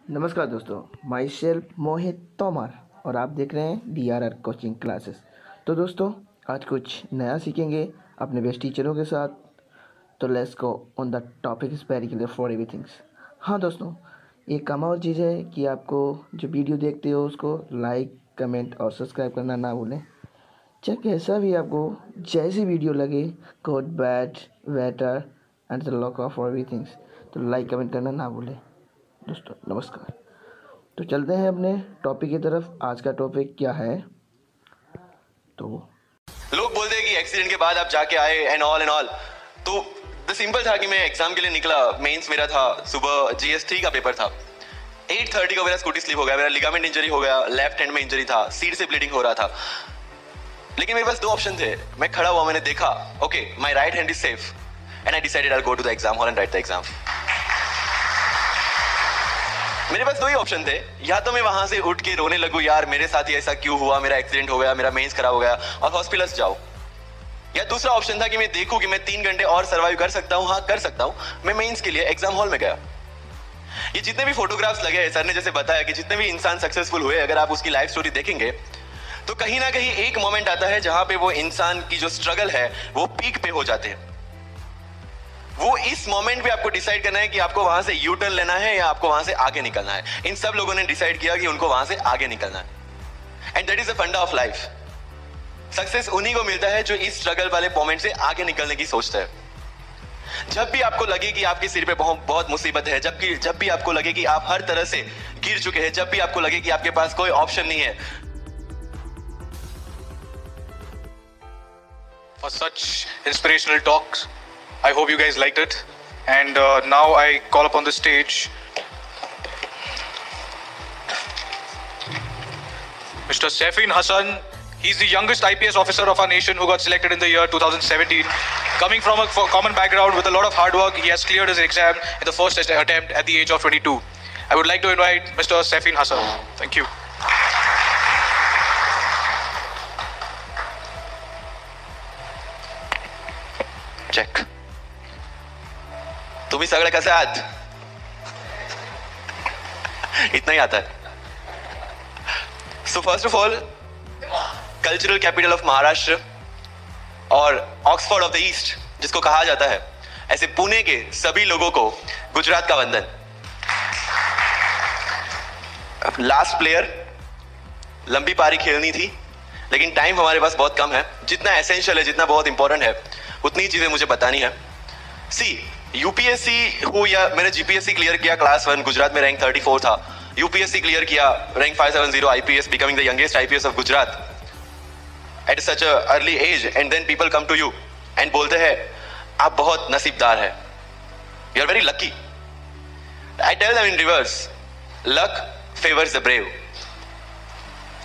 नमस्कार दोस्तों, my self मोहित तोमर और आप देख रहे हैं DRR कोचिंग क्लासेस। तो दोस्तों, आज कुछ नया सीखेंगे अपने बेस्ट टीचरों के साथ। तो let's go on the topic is very clear for everything's. हाँ दोस्तों, एक कमाल चीज़ है कि आपको जो वीडियो देखते हो उसको लाइक, कमेंट और सब्सक्राइब करना ना भूलें। चाहे कैसा भी आपको जैसी वीडियो लगे, good, bad, better and the lock of everything's, तो लाइक कमेंट करना ना भूलें। दोस्तों नमस्कार। तो चलते हैं अपने टॉपिक की तरफ। आज का टॉपिक क्या है? तो लोग बोलते हैं कि एक्सीडेंट के बाद आप जाके आए एंड ऑल तो द सिंपल था कि मैं एग्जाम के लिए निकला। मेंस मेरा था, सुबह GS3 का पेपर था। 8:30 को मेरा स्कूटी स्लिप हो गया, मेरा लिगामेंट इंजरी हो गया, लेफ्ट हैंड में इंजरी था, सीट से ब्लीडिंग हो रहा था। लेकिन मेरे पास दो ऑप्शन थे। मैं खड़ा हुआ, मैंने देखा, okay my right hand is safe and I decided I will go to the exam hall and write the exam. मेरे पास दो ही ऑप्शन थे। या तो मैं वहां से उठ के रोने लगूं, यार मेरे साथ ही ऐसा क्यों हुआ, मेरा एक्सीडेंट हो गया, मेरा मेंस खराब हो गया और हॉस्पिटल जाओ। या दूसरा ऑप्शन था कि मैं देखूं कि मैं 3 घंटे और सर्वाइव कर सकता हूं। हाँ, कर सकता हूं। मैं मेंस के लिए एग्जाम हॉल में गया। ये जितने भी फोटोग्राफ्स लगे हैं, सर ने जैसे बताया कि जितने भी इंसान सक्सेसफुल हुए, अगर आप उसकी लाइफ स्टोरी देखेंगे तो कहीं ना कहीं एक मोमेंट आता है जहां पे वो इंसान की जो स्ट्रगल है वो पीक पे हो जाते हैं। वो इस मोमेंट पे आपको डिसाइड करना है कि आपको वहां से यू टर्न लेना है या आपको वहां से आगे निकलना है। इन सब लोगों ने डिसाइड किया कि उनको वहां से आगे निकलना है। एंड दैट इज द फंडा ऑफ लाइफ। सक्सेस उन्हीं को मिलता है जो इस स्ट्रगल वाले मोमेंट से आगे निकलने की सोचता है। जब भी आपको लगे कि आपके सिर पे बहुत मुसीबत है, जब भी आपको लगे कि आप हर तरह से गिर चुके हैं, जब भी आपको लगे कि आपके पास कोई ऑप्शन नहीं है, for such inspirational talks. I hope you guys liked it. And now I call upon the stage Mr. Saifin Hassan. He's the youngest IPS officer of our nation who got selected in the year 2017. Coming from a common background with a lot of hard work, he has cleared his exam in the first attempt at the age of 22. I would like to invite Mr. Saifin Hassan. Thank you. Check. तुम्ही सगळे कसे आहात? इतना ही आता है। So first of all, cultural capital of Maharashtra और Oxford of the east जिसको कहा जाता है, ऐसे पुणे के सभी लोगों को गुजरात का वंदन। लास्ट प्लेयर, लंबी पारी खेलनी थी लेकिन टाइम हमारे पास बहुत कम है। जितना एसेंशियल है, जितना बहुत इंपॉर्टेंट है, उतनी चीजें मुझे बतानी है। सी, यूपीएससी हो या मैंने जीपीएससी क्लियर किया क्लास 1, गुजरात में रैंक 34 था। यूपीएससी क्लियर किया, rank 570 IPS, becoming the youngest IPS of Gujarat at such a early age. And then people come to you and बोलते हैं आप बहुत नसीबदार है, you are very lucky. I tell them in reverse, luck favours the brave.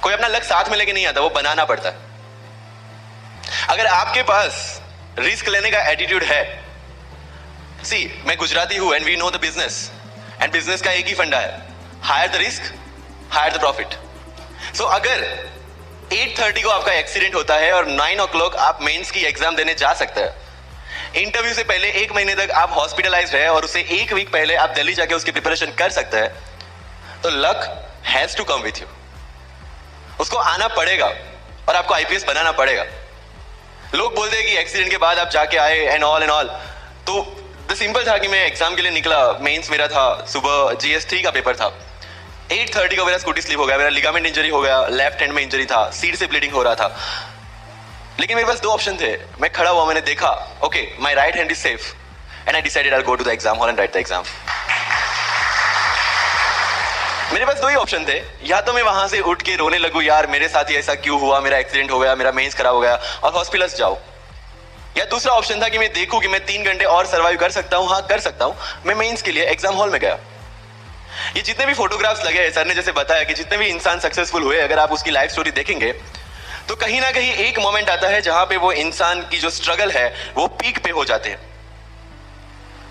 कोई अपना luck साथ में लेके नहीं आता, वो बनाना पड़ता है। अगर आपके पास रिस्क लेने का एटीट्यूड है, सी मैं गुजराती हूं and we know the business, and business का एक ही फंडा है, higher the risk higher the profit. So अगर 8:30 को आपका एक्सीडेंट होता है और 9 o'clock आप मेंस की एग्जाम देने जा सकते हैं, इंटरव्यू से पहले 1 महीने तक आप हॉस्पिटलाइज्ड है और उससे 1 वीक पहले आप दिल्ली जाके उसकी प्रिपरेशन कर सकते हैं, तो luck has to come with you. उसको आना पड़ेगा और आपको आईपीएस बनाना पड़ेगा। लोग बोलते हैं कि एक्सीडेंट के बाद आप जाके आए एंड ऑल तो द सिंपल था कि मैं एग्जाम के लिए निकला। मेंस मेरा था, सुबह GS3 का पेपर था। 8:30 को मेरा स्कूटी स्लिप हो गया, मेरा लिगामेंट इंजरी हो गया, लेफ्ट हैंड में इंजरी था, सीट से ब्लीडिंग हो रहा था। लेकिन मेरे पास दो ऑप्शन थे। मैं खड़ा हुआ, मैंने देखा, okay my right hand is safe and I decided I will go to the exam hall and write the exam. मेरे पास दो ही ऑप्शन थे। या तो मैं वहां से उठ के रोने लगूं, यार मेरे साथ ही ऐसा क्यों हुआ, मेरा एक्सीडेंट हो गया, मेरा मेंस खराब हो गया और हॉस्पिटल जाओ। या दूसरा ऑप्शन था कि मैं देखूं कि मैं 3 घंटे और सर्वाइव कर सकता हूं। हाँ, कर सकता हूं। मैं मेंस के लिए एग्जाम हॉल में गया। ये जितने भी फोटोग्राफ्स लगे हैं, सर ने जैसे बताया कि जितने भी इंसान सक्सेसफुल हुए, अगर आप उसकी लाइफ स्टोरी देखेंगे तो कहीं ना कहीं एक मोमेंट आता है जहां पे वो इंसान की जो स्ट्रगल है वो पीक पे हो जाते हैं।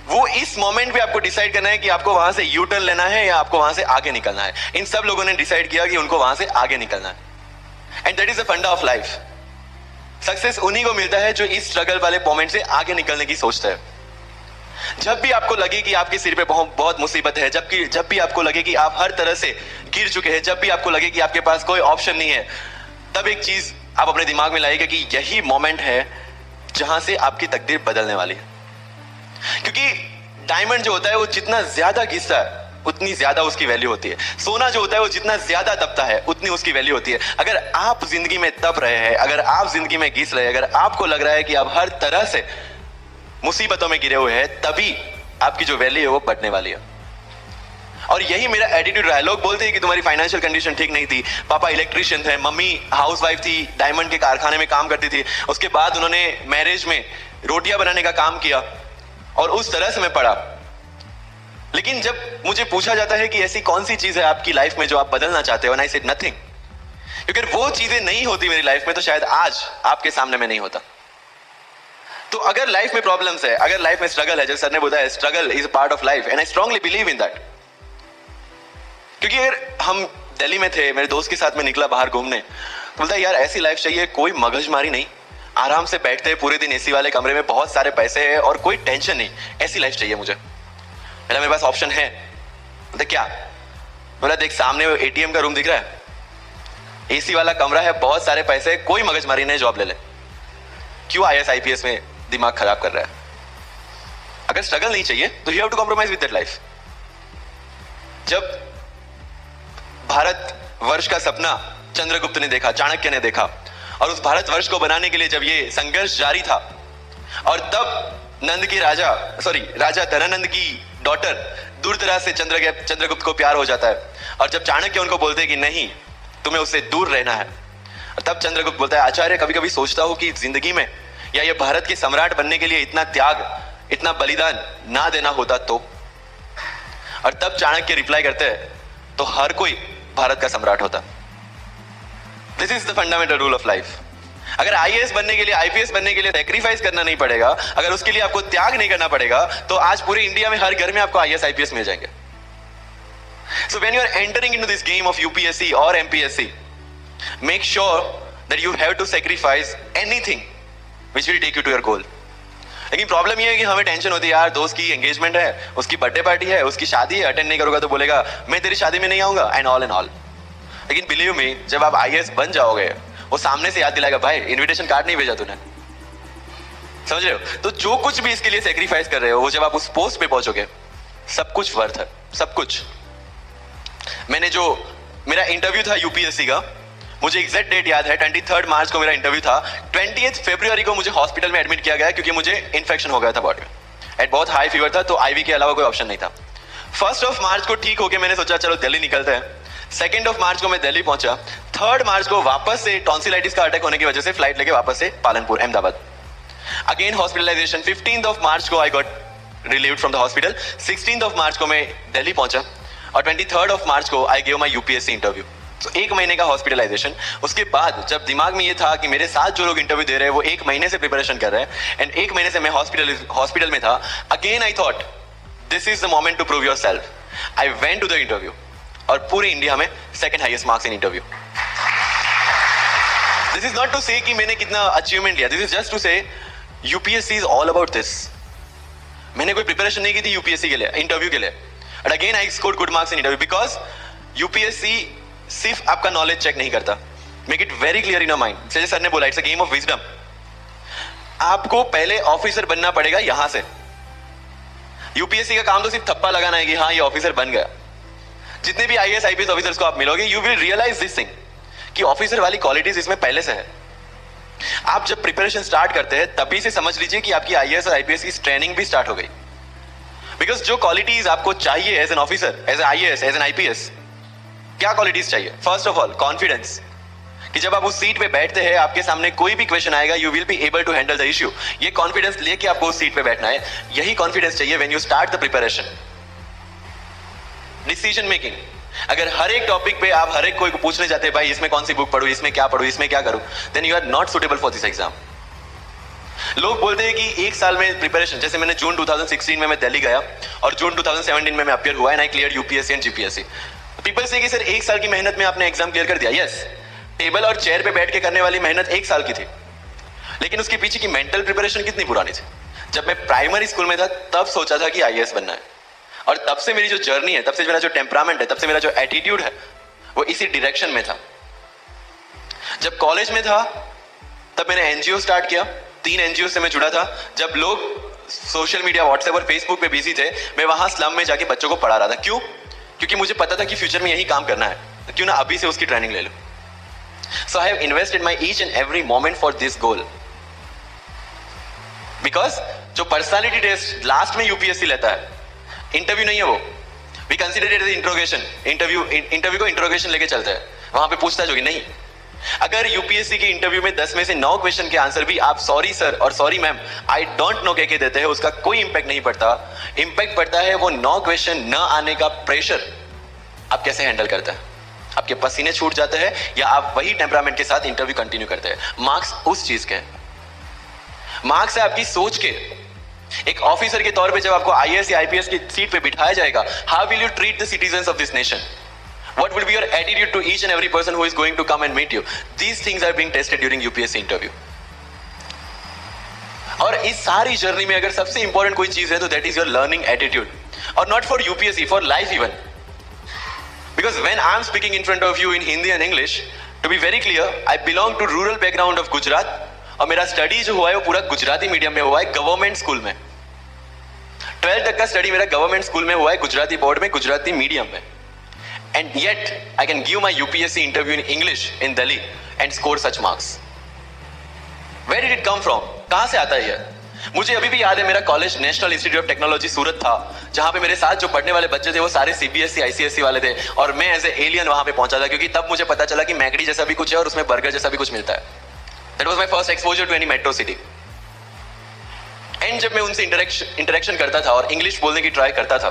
वो इस मोमेंट पे आपको डिसाइड करना है कि आपको वहां से यू टर्न लेना है या आपको वहां से आगे निकलना है। इन सब लोगों ने डिसाइड किया कि उनको वहां से आगे निकलना है। एंड दैट इज द फंडा ऑफ लाइफ। सक्सेस उन्हीं को मिलता है जो इस स्ट्रगल वाले मोमेंट से आगे निकलने की सोचता है। जब भी आपको लगे कि आपके सिर पे बहुत बहुत मुसीबत है, जब भी आपको लगे कि आप हर तरह से गिर चुके हैं, जब भी आपको लगे कि आपके पास कोई ऑप्शन नहीं है, तब एक चीज आप अपने दिमाग में लाइएगा कि यही मोमेंट है जहां से आपकी तकदीर बदलने वाली है। क्योंकि डायमंड जो होता है वो जितना ज्यादा घिसता है उतनी ज्यादा उसकी वैल्यू होती है। सोना जो होता है वो जितना ज्यादा दबता है उतनी उसकी वैल्यू होती है। अगर आप जिंदगी में दब रहे हैं, अगर आप जिंदगी में घिस रहे हैं, अगर आपको लग रहा है कि आप हर तरह से मुसीबतों में गिरे हुए हैं, तभी आपकी जो वैल्यू है वो बढ़ने वाली है। और यही मेरा एटीट्यूड रहा है। लोग बोलते हैं कि तुम्हारी फाइनेंशियल कंडीशन ठीक नहीं थी, पापा इलेक्ट्रिशियन थे, मम्मी हाउसवाइफ थी, डायमंड के कारखाने में काम करती थी, उसके बाद उन्होंने मैरिज में रोटियां बनाने का काम किया और उस तरह से मैं पढ़ा। लेकिन जब मुझे पूछा जाता है कि ऐसी कौन सी चीज है आपकी लाइफ में जो आप बदलना चाहते हो, एंड आई सेड नथिंग। क्योंकि वो चीजें नहीं होती मेरी लाइफ में तो शायद आज आपके सामने में नहीं होता। तो अगर लाइफ में प्रॉब्लम्स है, अगर लाइफ में स्ट्रगल है, जैसे सर ने बताया struggle is a part of life, and I strongly believe in that. क्योंकि अगर हम दिल्ली में थे, मेरे दोस्त के साथ में निकला बाहर घूमने, तो बोलता है यार ऐसी लाइफ चाहिए, कोई मगजमारी नहीं, आराम से बैठते हैं पूरे दिन एसी वाले कमरे में, बहुत सारे पैसे हैं और कोई टेंशन नहीं, ऐसी लाइफ चाहिए मुझे। मेरे पास ऑप्शन है। बोलते क्या? बोला देख सामने एटीएम का रूम दिख रहा है, एसी वाला कमरा है, बहुत सारे पैसे, कोई मगजमारी नहीं, जॉब ले ले। क्यों आईएएस आईपीएस में दिमाग खराब कर रहा है? अगर स्ट्रगल नहीं चाहिए तो you have to compromise with that life. जब भारत वर्ष का सपना चंद्रगुप्त ने देखा, चाणक्य ने देखा, और उस भारत वर्ष को बनाने के लिए जब ये संघर्ष जारी था, और तब नंद के राजा धनानंद की डॉटर दूरदराज से चंद्रगुप्त को प्यार हो जाता है, और जब चाणक्य उनको बोलते हैं कि नहीं तुम्हें उससे दूर रहना है, तब चंद्रगुप्त बोलता है आचार्य कभी कभी सोचता हूं कि जिंदगी में या ये भारत के सम्राट बनने के लिए इतना त्याग, इतना बलिदान ना देना होता तो। और तब चाणक्य रिप्लाई करते हैं तो हर कोई भारत का सम्राट होता। This is the fundamental rule of life. अगर आईएएस बनने के लिए, आईपीएस बनने के लिए सैक्रिफाइस करना नहीं पड़ेगा, अगर उसके लिए आपको त्याग नहीं करना पड़ेगा, तो आज पूरे इंडिया में हर घर में आपको आईएएस आईपीएस मिल जाएंगे। So when you are entering into this game of UPSC और MPSC, make sure that you have to sacrifice anything which will take you to your goal. लेकिन प्रॉब्लम ये है कि हमें टेंशन होती है यार, दोस्त की एंगेजमेंट है, उसकी बर्थडे पार्टी है, उसकी शादी है, अटेंड नहीं करूंगा तो बोलेगा मैं तेरी शादी में नहीं आऊंगा, एंड ऑल। लेकिन बिलीव मी, जब आप आईएएस बन जाओगे, वो सामने से याद दिलाएगा भाई इनविटेशन कार्ड नहीं भेजा तूने। समझ रहे हो? तो जो कुछ भी इसके लिए सेक्रीफाइस कर रहे हो, वो जब आप उस पोस्ट पे पहुंचोगे, सब कुछ वर्थ है, सब कुछ। मेरा इंटरव्यू था यूपीएससी का, मुझे एग्जैक्ट डेट याद है, 23 मार्च को मेरा इंटरव्यू था। 20 फरवरी को मुझे हॉस्पिटल में एडमिट किया गया क्योंकि मुझे इन्फेक्शन हो गया था बॉडी में, एंड बहुत हाई फीवर था, तो आईवी के अलावा कोई ऑप्शन नहीं था। 1 मार्च को ठीक होके मैंने सोचा चलो दिल्ली निकलते हैं। 2 मार्च को मैं दिल्ली पहुंचा। 3 मार्च को वापस से टॉन्सिलाइटिस का अटैक होने की वजह से फ्लाइट लेके वापस से पालनपुर अहमदाबाद, अगेन हॉस्पिटलाइजेशन। 15 मार्च को I got relieved from the hospital. 16 मार्च को मैं दिल्ली पहुंचा, और 23 मार्च को I give my UPSC interview. तो 1 महीने का हॉस्पिटलाइजेशन। उसके बाद जब दिमाग में ये था कि मेरे साथ जो लोग इंटरव्यू दे रहे हैं वो 1 महीने से प्रिपरेशन कर रहे हैं, एंड 1 महीने से मैं हॉस्पिटल में था, again I thought this is the moment to prove yourself. I went to the interview, और पूरे इंडिया में 2nd highest marks in interview. This is not to say कि मैंने कितना अचीवमेंट लिया, this is just to say UPSC is all about this. मैंने कोई preparation नहीं की थी यूपीएससी के लिए, इंटरव्यू के लिए, but again I scored good marks in interview, because UPSC सिर्फ आपका नॉलेज चेक नहीं करता। Make it very clear in your mind, जैसे सर ने बोला it's a game of wisdom. आपको पहले ऑफिसर बनना पड़ेगा यहां से। यूपीएससी का काम तो सिर्फ थप्पा लगाना है कि हाँ ये ऑफिसर बन गया। जितने भी आईएएस आईपीएस ऑफिसर्स को आप मिलोगे, you will realise this thing कि ऑफिसर वाली क्वालिटीज इसमें पहले से है। आप जब प्रिपरेशन स्टार्ट करते हैं तभी से समझ लीजिए कि आपकी आईएएस और आईपीएस की ट्रेनिंग भी स्टार्ट हो गई। बिकॉज जो क्वालिटीज आपको चाहिए as an officer, as an IAS, as an IPS, क्या क्वालिटीज चाहिए? फर्स्ट ऑफ ऑल कॉन्फिडेंस, कि जब आप उस सीट पे बैठते हैं, आपके सामने कोई भी क्वेश्चन आएगा, you will be able to handle the issue. ये कॉन्फिडेंस लेके आपको उस सीट पे बैठना है। यही कॉन्फिडेंस चाहिए when you start the preparation. Decision making, अगर हर एक टॉपिक पे आप हर एक कोई को पूछने जाते हैं भाई इसमें कौन सी बुक पढूं, इसमें क्या पढूं, इसमें क्या करूं, then you are not suitable for this exam. लोग बोलते हैं कि 1 साल में प्रिपरेशन, जैसे मैंने जून 2016 में मैं दिल्ली गया, और जून 2017 में मैं अपियर हुआ, and I clear UPSC and GPSC. People से कि सर 1 साल की मेहनत में आपने एग्जाम क्लियर कर दिया। यस, टेबल और चेयर पे बैठ के करने वाली मेहनत 1 साल की थी, लेकिन उसके पीछे की मेंटल प्रिपरेशन कितनी पुरानी थी। जब मैं प्राइमरी स्कूल में था तब सोचा था कि आईएएस बनना है, और तब से मेरी जो जर्नी है, तब से मेरा जो टेम्परामेंट है, तब से मेरा जो एटीट्यूड है वो इसी डायरेक्शन में था। जब कॉलेज में था तब मैंने एनजीओ स्टार्ट किया, 3 एनजीओ से मैं जुड़ा था। जब लोग सोशल मीडिया, व्हाट्सएप और फेसबुक पे बिजी थे, मैं वहां स्लम में जाके बच्चों को पढ़ा रहा था। क्यों? क्योंकि मुझे पता था कि फ्यूचर में यही काम करना है, तो क्यों ना अभी से उसकी ट्रेनिंग ले लो। So I have invested my each and every moment for this goal, because जो पर्सनालिटी टेस्ट लास्ट में यूपीएससी लेता है, इंटरव्यू नहीं है वो, we consider it as interrogation. Interview को इंट्रोगेशन लेके चलते हैं, वहां पे पूछताछ होगी नहीं। अगर यूपीएससी के इंटरव्यू में 10 में से 9 क्वेश्चन के आंसर भी आप सॉरी सर और sorry ma'am, I don't know कह के देते हैं, उसका कोई इंपैक्ट नहीं पड़ता। इंपैक्ट पड़ता है वो 9 क्वेश्चन न आने का प्रेशर आप कैसे हैंडल करते हैं। आपके पसीने छूट जाते हैं या आप वही टेम्परामेंट के साथ इंटरव्यू कंटिन्यू करते हैं। मार्क्स उस चीज के, मार्क्स है आपकी सोच के। एक ऑफिसर के तौर पे जब आपको आईएएस या आईपीएस की सीट पे बिठाया जाएगा, how will you treat the citizens of this nation? What will be your attitude to each and every person who is going to come and meet you? These things are being tested during UPSC interview. और इस सारी journey में अगर सबसे important कोई चीज है तो that is your learning attitude. और not for UPSC, for life even. Because when I am speaking in front of you in Hindi and English, to be very clear, I belong to rural background of Gujarat. और मेरा study जो हुआ है वो पूरा Gujarati medium में हुआ है, गवर्नमेंट स्कूल में। 12th तक का स्टडी मेरा गवर्नमेंट स्कूल में हुआ है, गुजराती बोर्ड में, गुजराती मीडियम में। And yet, I can give my UPSC interview in English in Delhi and score such marks. Where did it come from? कहाँ से आता है ये? मुझे अभी भी याद है मेरा college national institute of technology Surat था, जहाँ पे मेरे साथ जो पढ़ने वाले बच्चे थे वो सारे सीबीएसई आईसीएसई वाले थे, और मैं एज ए एलियन वहाँ पे पहुंचा था, क्योंकि तब मुझे पता चला कि मैकडी जैसा भी कुछ है और उसमें बर्गर जैसा भी कुछ मिलता है। That was my first exposure to any metro city. And जब मैं उनसे इंटरेक्शन करता था और इंग्लिश बोलने की ट्राई करता था,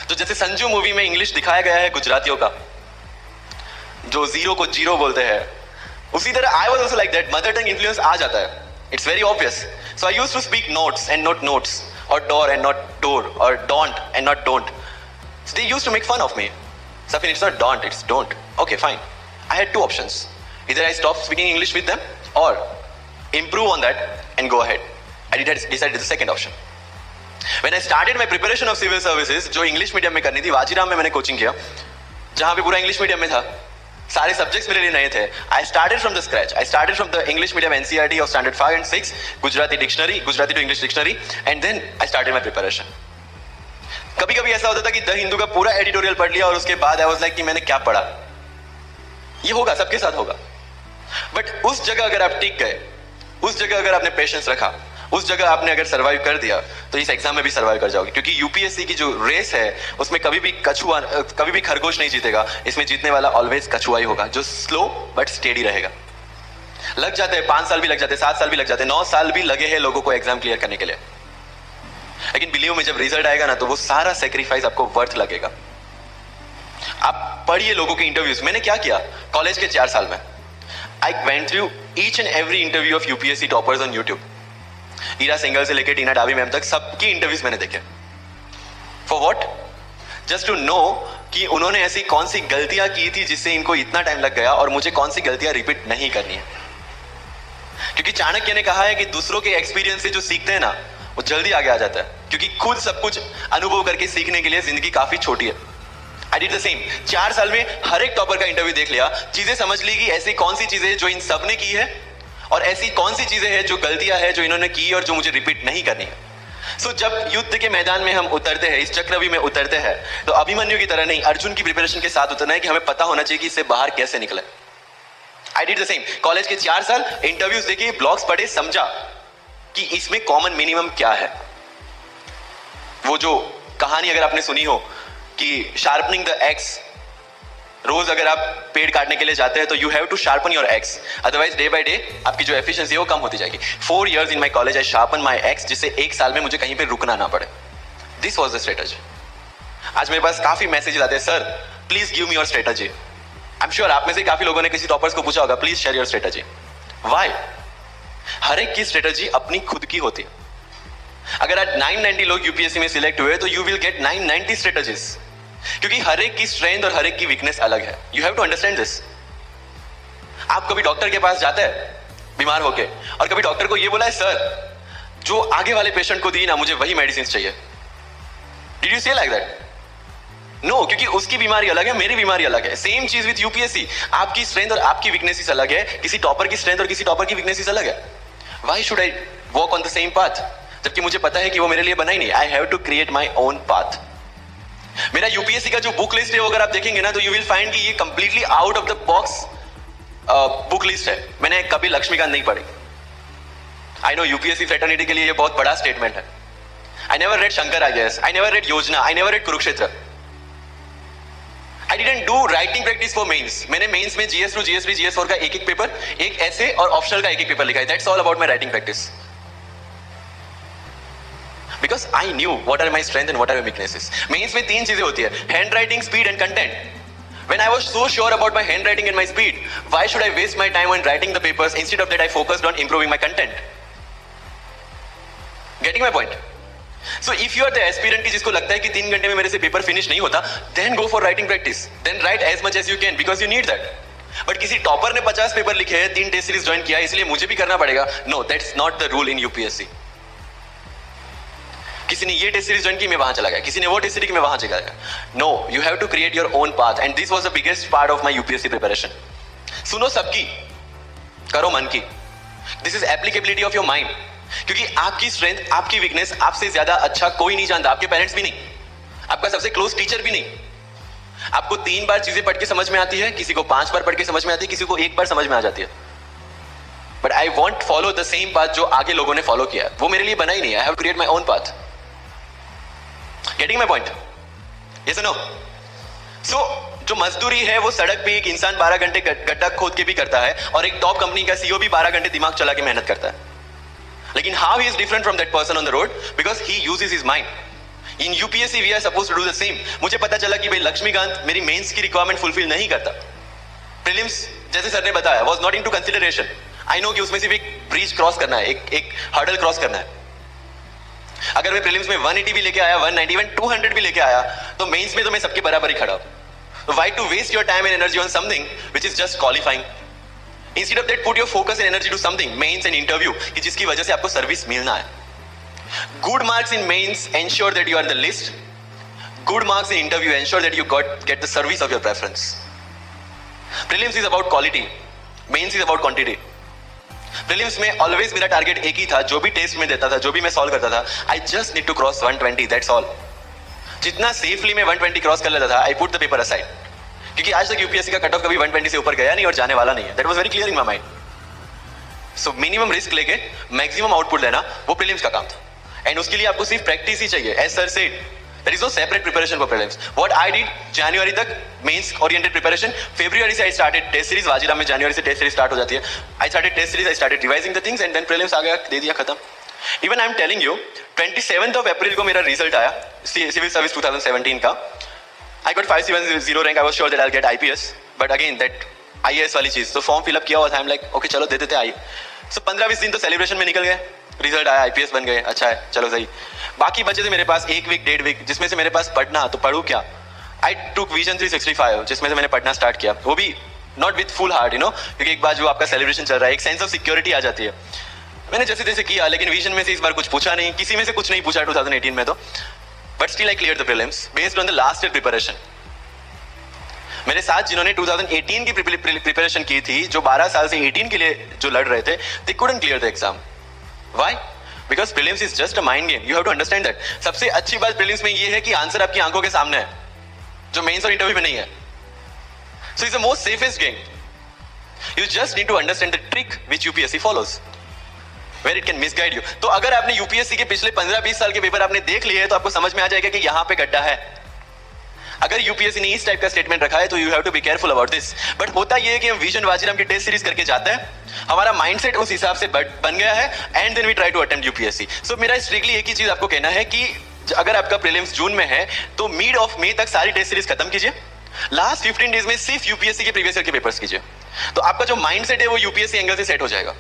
तो जैसे संजू मूवी में इंग्लिश दिखाया गया है गुजरातियों का, जो जीरो को जीरो बोलते हैं, उसी तरह I was also like that. Mother tongue influence आ जाता है, it's very obvious. So I used to speak notes and not notes, और डोर एंड नॉट डोर, और don't and not don't. So they used to make fun of me. सफिन, it's not don't, it's don't. Okay fine, I had 2 options, either I stop speaking English with them or improve on that and go ahead. I decided the second option. When I started my preparation of civil services, जो English medium में करनी थी, वाजीराम में मैंने coaching किया, जहां पे पूरा इंग्लिश मीडियम में था, सारे सब्जेक्ट्स मेरे लिए नए थे। I started from the scratch. I started from the English medium NCERT of standard 5 and 6, Gujarati dictionary, Gujarati to English dictionary, and then I started my preparation. कभी कभी ऐसा होता था कि द हिंदू का पूरा एडिटोरियल पढ़ लिया और उसके बाद I was like कि मैंने क्या पढ़ा। ये होगा, सबके साथ होगा। बट उस जगह अगर आप टिक गए, उस जगह अगर आपने पेशेंस रखा, उस जगह आपने अगर सर्वाइव कर दिया, तो इस एग्जाम में भी सर्वाइव कर जाओगे। क्योंकि यूपीएससी की जो रेस है उसमें कभी भी खरगोश नहीं जीतेगा, इसमें जीतने वाला ऑलवेज कछुआ ही होगा, जो स्लो बट स्टेडी रहेगा। लग जाते हैं 5 साल भी लग जाते हैं, 7 साल भी लग जाते हैं, 9 साल भी लगे हैं लोगों को एग्जाम क्लियर करने के लिए, लेकिन बिलीव में जब रिजल्ट आएगा ना, तो वो सारा सेक्रीफाइस आपको वर्थ लगेगा। आप पढ़िए लोगों के इंटरव्यूज। मैंने क्या किया कॉलेज के 4 साल में, I went through each and every interview of UPSC toppers on YouTube. Ira Singhal से लेकर टीना डाबी मैम तक सबकी इंटरव्यूज मैंने देखे। For what? Just to know कि उन्होंने ऐसी कौन सी गलतियां की थी जिससे इनको इतना टाइम लग गया, और मुझे कौन सी गलतियां रिपीट नहीं करनी है। क्योंकि चाणक्य ने कहा है कि दूसरों के एक्सपीरियंस से जो सीखते हैं ना, वो जल्दी आगे आ जाता है, क्योंकि खुद सब कुछ अनुभव करके सीखने के लिए जिंदगी काफी छोटी है। I did the same. 4 साल में हर एक टॉपर का इंटरव्यू देख लिया, चीजें समझ ली कि ऐसी कौन सी चीजें जो इन सब ने की है, और ऐसी कौन सी चीजें हैं जो गलतियां हैं जो इन्होंने की और जो मुझे रिपीट नहीं करनी है। सो जब युद्ध के मैदान में हम उतरते हैं, इस चक्रव्यूह में उतरते हैं, तो अभिमन्यु की तरह नहीं, अर्जुन की प्रिपरेशन के साथ उतरना है कि हमें पता होना चाहिए कि इससे बाहर कैसे निकले। I did the same. College के 4 साल इंटरव्यूज देखे, ब्लॉग्स पढ़े, समझा कि इसमें कॉमन मिनिमम क्या है। वो जो कहानी अगर आपने सुनी हो कि शार्पनिंग द एक्स, रोज अगर आप पेड़ काटने के लिए जाते हैं तो you have to sharpen your axe, otherwise day by day आपकी जो एफिशिएंसी है वो कम होती जाएगी। 4 years in my college I sharpen my ex, जिससे 1 साल में मुझे कहीं पे रुकना ना पड़े। This was the strategy. आज मेरे पास काफी मैसेज आते हैं, sir please give me your strategy. I am sure आप में से काफी लोगों ने किसी टॉपर्स को पूछा होगा, please share your strategy. Why? हर एक की स्ट्रेटजी अपनी खुद की होती है। अगर आज 990 लोग यूपीएससी में सिलेक्ट हुए तो यू विल गेट 990 स्ट्रेटजीज, क्योंकि हर एक की स्ट्रेंथ और हर एक की वीकनेस अलग है। You have to understand this. आप कभी डॉक्टर के पास जाते हैं बीमार होके, और कभी डॉक्टर को ये बोला है, सर जो आगे वाले पेशेंट को दी ना, मुझे वही मेडिसिन चाहिए। डिड यू से लाइक दैट? नो, क्योंकि उसकी बीमारी अलग है, मेरी बीमारी अलग है। सेम चीज विद यूपीएससी, आपकी स्ट्रेंथ और आपकी वीकनेसेस अलग है, किसी टॉपर की स्ट्रेंथ और किसी टॉपर की वीकनेसेस अलग है। Why should I walk on the same path, जबकि मुझे पता है कि वो मेरे लिए बना ही नहीं। I have to create my own path. मेरा यूपीएससी का जो बुक लिस्ट है, अगर आप देखेंगे ना, तो यू विल फाइंड कि ये completely out of the box book list है। मैंने कभी लक्ष्मीकांत नहीं पढ़ी। आई नो यूपीएससी फ्रेटर्निटी के लिए ये बहुत बड़ा स्टेटमेंट है। I never read Shankar IAS, I never read Yojana, I never read Kurukshetra. I didn't do writing practice for mains. मैंने मेंस में GS2, GS3, GS4 का एक पेपर, एक ऐसे और ऑप्शनल का एक पेपर लिखा है। That's all about my writing practice. Because I knew what are my strengths and what are my weaknesses. Mains में 3 चीजें होती है, handwriting, speed and content. When I was so sure about my handwriting and my speed, why should I waste my time on writing the papers? Instead of that, I focused on improving my content. Getting my point? So if you are the aspirant की जिसको लगता है कि 3 घंटे में मेरे से paper finish नहीं होता, then go for writing practice. Then write as much as you can because you need that. But किसी टॉपर ने 50 पेपर लिखे हैं, 3 टेस्ट सीरीज ज्वाइन किया, इसलिए मुझे भी करना पड़ेगा। No, that's not the rule in UPSC. किसी ने ये टेस्ट सीरीज ज्वाइन की, मैं वहां चला गया, किसी ने वो टेस्ट सीरीज की, मैं वहां चला गया। No, you have to create your own path and this was the biggest part of my UPSC preparation. सुनो सबकी, करो मन की। This is applicability of your mind, क्योंकि आपकी स्ट्रेंथ, आपकी वीकनेस आपसे ज्यादा अच्छा कोई नहीं जानता। आपके पेरेंट्स भी नहीं, आपका सबसे क्लोज टीचर भी नहीं। आपको 3 बार चीजें पढ़ के समझ में आती है, किसी को 5 बार पढ़ के समझ में आती है, किसी को 1 बार समझ में आ जाती है। But I want follow the same path जो आगे लोगों ने फॉलो किया। वो मेरे लिए बना ही नहीं। I have create my own path. Getting my point? Yes or no? So, जो मजदूरी है वो सड़क पे एक इंसान 12 घंटे गड्ढा खोद के भी करता है, और एक टॉप कंपनी का CEO भी 12 घंटे दिमाग चला के मेहनत करता है। लेकिन how he is different from that person on the road? Because he uses his mind. In UPSC we are supposed to do the same. मुझे पता चला कि भाई लक्ष्मीकांत मेरी मेंस की रिक्वायरमेंट फुलफिल नहीं करता। प्रीलिम्स जैसे सर ने बताया was not into consideration. I know कि उसमें सिर्फ एक ब्रिज क्रॉस करना है, एक हर्डल क्रॉस करना है। अगर मैं प्रीलिम्स में 180 भी लेके आया, 190, इवन 200 भी लेके आया, तो मेंस में तो मैं सबके बराबर ही खड़ा हूं। Why to waste your time and energy on something which is just qualifying? Instead of that, put your focus and energy to something, mains and interview, कि जिसकी वजह से आपको सर्विस मिलना है। Good marks in mains ensure that you are the list. Good marks in interview ensure that you get the service of your preference. Prelims is about quality, mains is about quantity. Prelims में always मेरा target एक ही था, जो भी test में देता था, जो भी मैं सॉल्व करता था, I just need to cross 120, that's all. जितना सेफली मैं 120 क्रॉस कर लेता था, I put the paper aside, क्योंकि आज तक यूपीएससी का कट ऑफ कभी 120 से ऊपर गया नहीं और जाने वाला नहीं है। That was very clear in my mind. So minimum risk लेके मैक्सिमम आउटपुट लेना, वो प्रीलिम्स का काम था। एंड उसके लिए आपको सिर्फ प्रैक्टिस ही चाहिए। As sir said, there is no separate preparation for prelims. What I did, January तक mains oriented preparation, February से I started test series, Vajiram में January से test series start हो जाती है। I started test series, I started revising the things and then prelims आ गया, दे दिया खत्म। Even I am telling you, 27th of April को मेरा result आया, civil service 2017 का। I got 570 rank, I was sure that I'll get IPS, but again that IAS वाली चीज, तो फॉर्म फिलअप किया हुआ था, I'm like, okay चलो दे देते आई। So 15-20 दिन तो सेलिब्रेशन में निकल गए, रिजल्ट आया, IPS बन गए, अच्छा है, चलो सही। बाकी बचे थे मेरे पास 1 वीक 1.5 वीक, जिसमें से मेरे पास पढ़ना, तो पढ़ूं क्या? आई टुक विजन 365, जिसमें से मैंने पढ़ना स्टार्ट किया, वो भी not with full heart, you know, क्योंकि एक बार जो आपका सेलिब्रेशन चल रहा है, एक सेंस ऑफ सिक्योरिटी आ जाती है। मैंने जैसे तैसे किया, लेकिन विजन में से इस बार कुछ पूछा नहीं, किसी में से कुछ नहीं पूछा 2018 में तो, but still I clear the prelims based on the last year preparation. मेरे साथ जिन्होंने 2018 की प्रिपरेशन की थी, जो 12 साल से 18 के लिए जो लड़ रहे थे, they couldn't clear the exam. Why? Because prelims is just a mind game, you have to understand that. सबसे अच्छी बात प्रीलिम्स में ये है कि आंसर आपकी आंखों के सामने है, जो मेंस और इंटरव्यू में नहीं है। So it's the most safest game. You just need to understand the trick which UPSC follows, where it can misguide you. तो अगर आपने यूपीएससी के पिछले 15-20 साल के पेपर आपने देख लिए हैं, तो आपको समझ में आ जाएगा कि यहां पे गड्ढा है। अगर यूपीएससी ने इस टाइप का स्टेटमेंट रखा है, तो you have to be careful about this. But होता यह है कि हम विजन वाजीराम की टेस्ट सीरीज करके जाते हैं, हमारा माइंडसेट उस हिसाब से बन गया है, and then we try to attempt UPSC. So मेरा स्ट्रिक्टली एक ही चीज आपको कहना है कि अगर आपका प्रीलिम्स जून में है, तो मिड ऑफ मई तक सारी टेस्ट सीरीज खत्म कीजिए। लास्ट 15 डेज में सिर्फ यूपीएससी के प्रीवियस ईयर के पेपर्स कीजिए, तो आपका जो माइंडसेट है वो यूपीएससी एंगल से सेट हो जाएगा।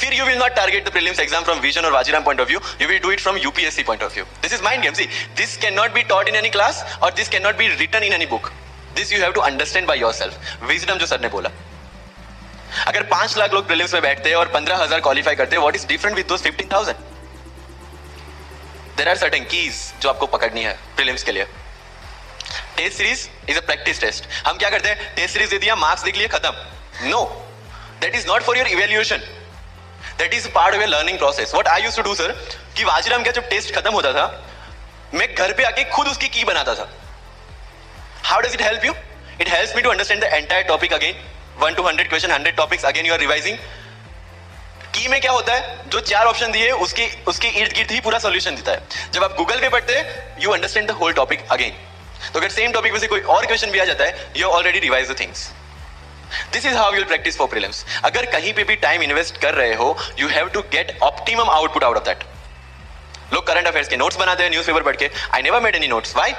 फिर you will not target the prelims exam from Vision और Vajiram point of view, you will do it from UPSC point of view. This is mind game. See, this can not be taught in any class और this can not be written in any book. This you have to understand by yourself. Wisdom जो sir ने बोला, अगर 5 लाख लोग prelims में बैठते हैं और 15,000 क्वालिफाई करते हैं, what is different with those 15,000? There are certain keys जो आपको पकड़नी है प्रीलिम्स के लिए। Test series is a practice test. हम क्या करते हैं, टेस्ट सीरीज दे दिया, मार्क्स देख लिए, खत्म। No, that is not for your evaluation, that is part of your learning process. What I used to do sir, कि वाजीराम का जब टेस्ट खत्म होता था, मैं घर पे आके खुद उसकी की बनाता था। How does it help you? It helps me to understand the entire topic again, 1 to 100 question, 100 topics, again you are revising. की में क्या होता है, जो 4 ऑप्शन दिए उसके इर्द गिर्द ही पूरा सॉल्यूशन देता है। जब आप गूगल पे पढ़ते हैं, you understand the whole topic again. तो अगर सेम टॉपिक में से कोई और क्वेश्चन भी आ जाता है, you already revise the things. This is how you will practise for prelims. अगर कहीं पे भी टाइम इन्वेस्ट कर रहे हो, you have to get optimum output out of that. लोग करंट अफेयर्स के नोट्स बनाते हैं न्यूज़पेपर पढ़ के। I never made any notes. Why?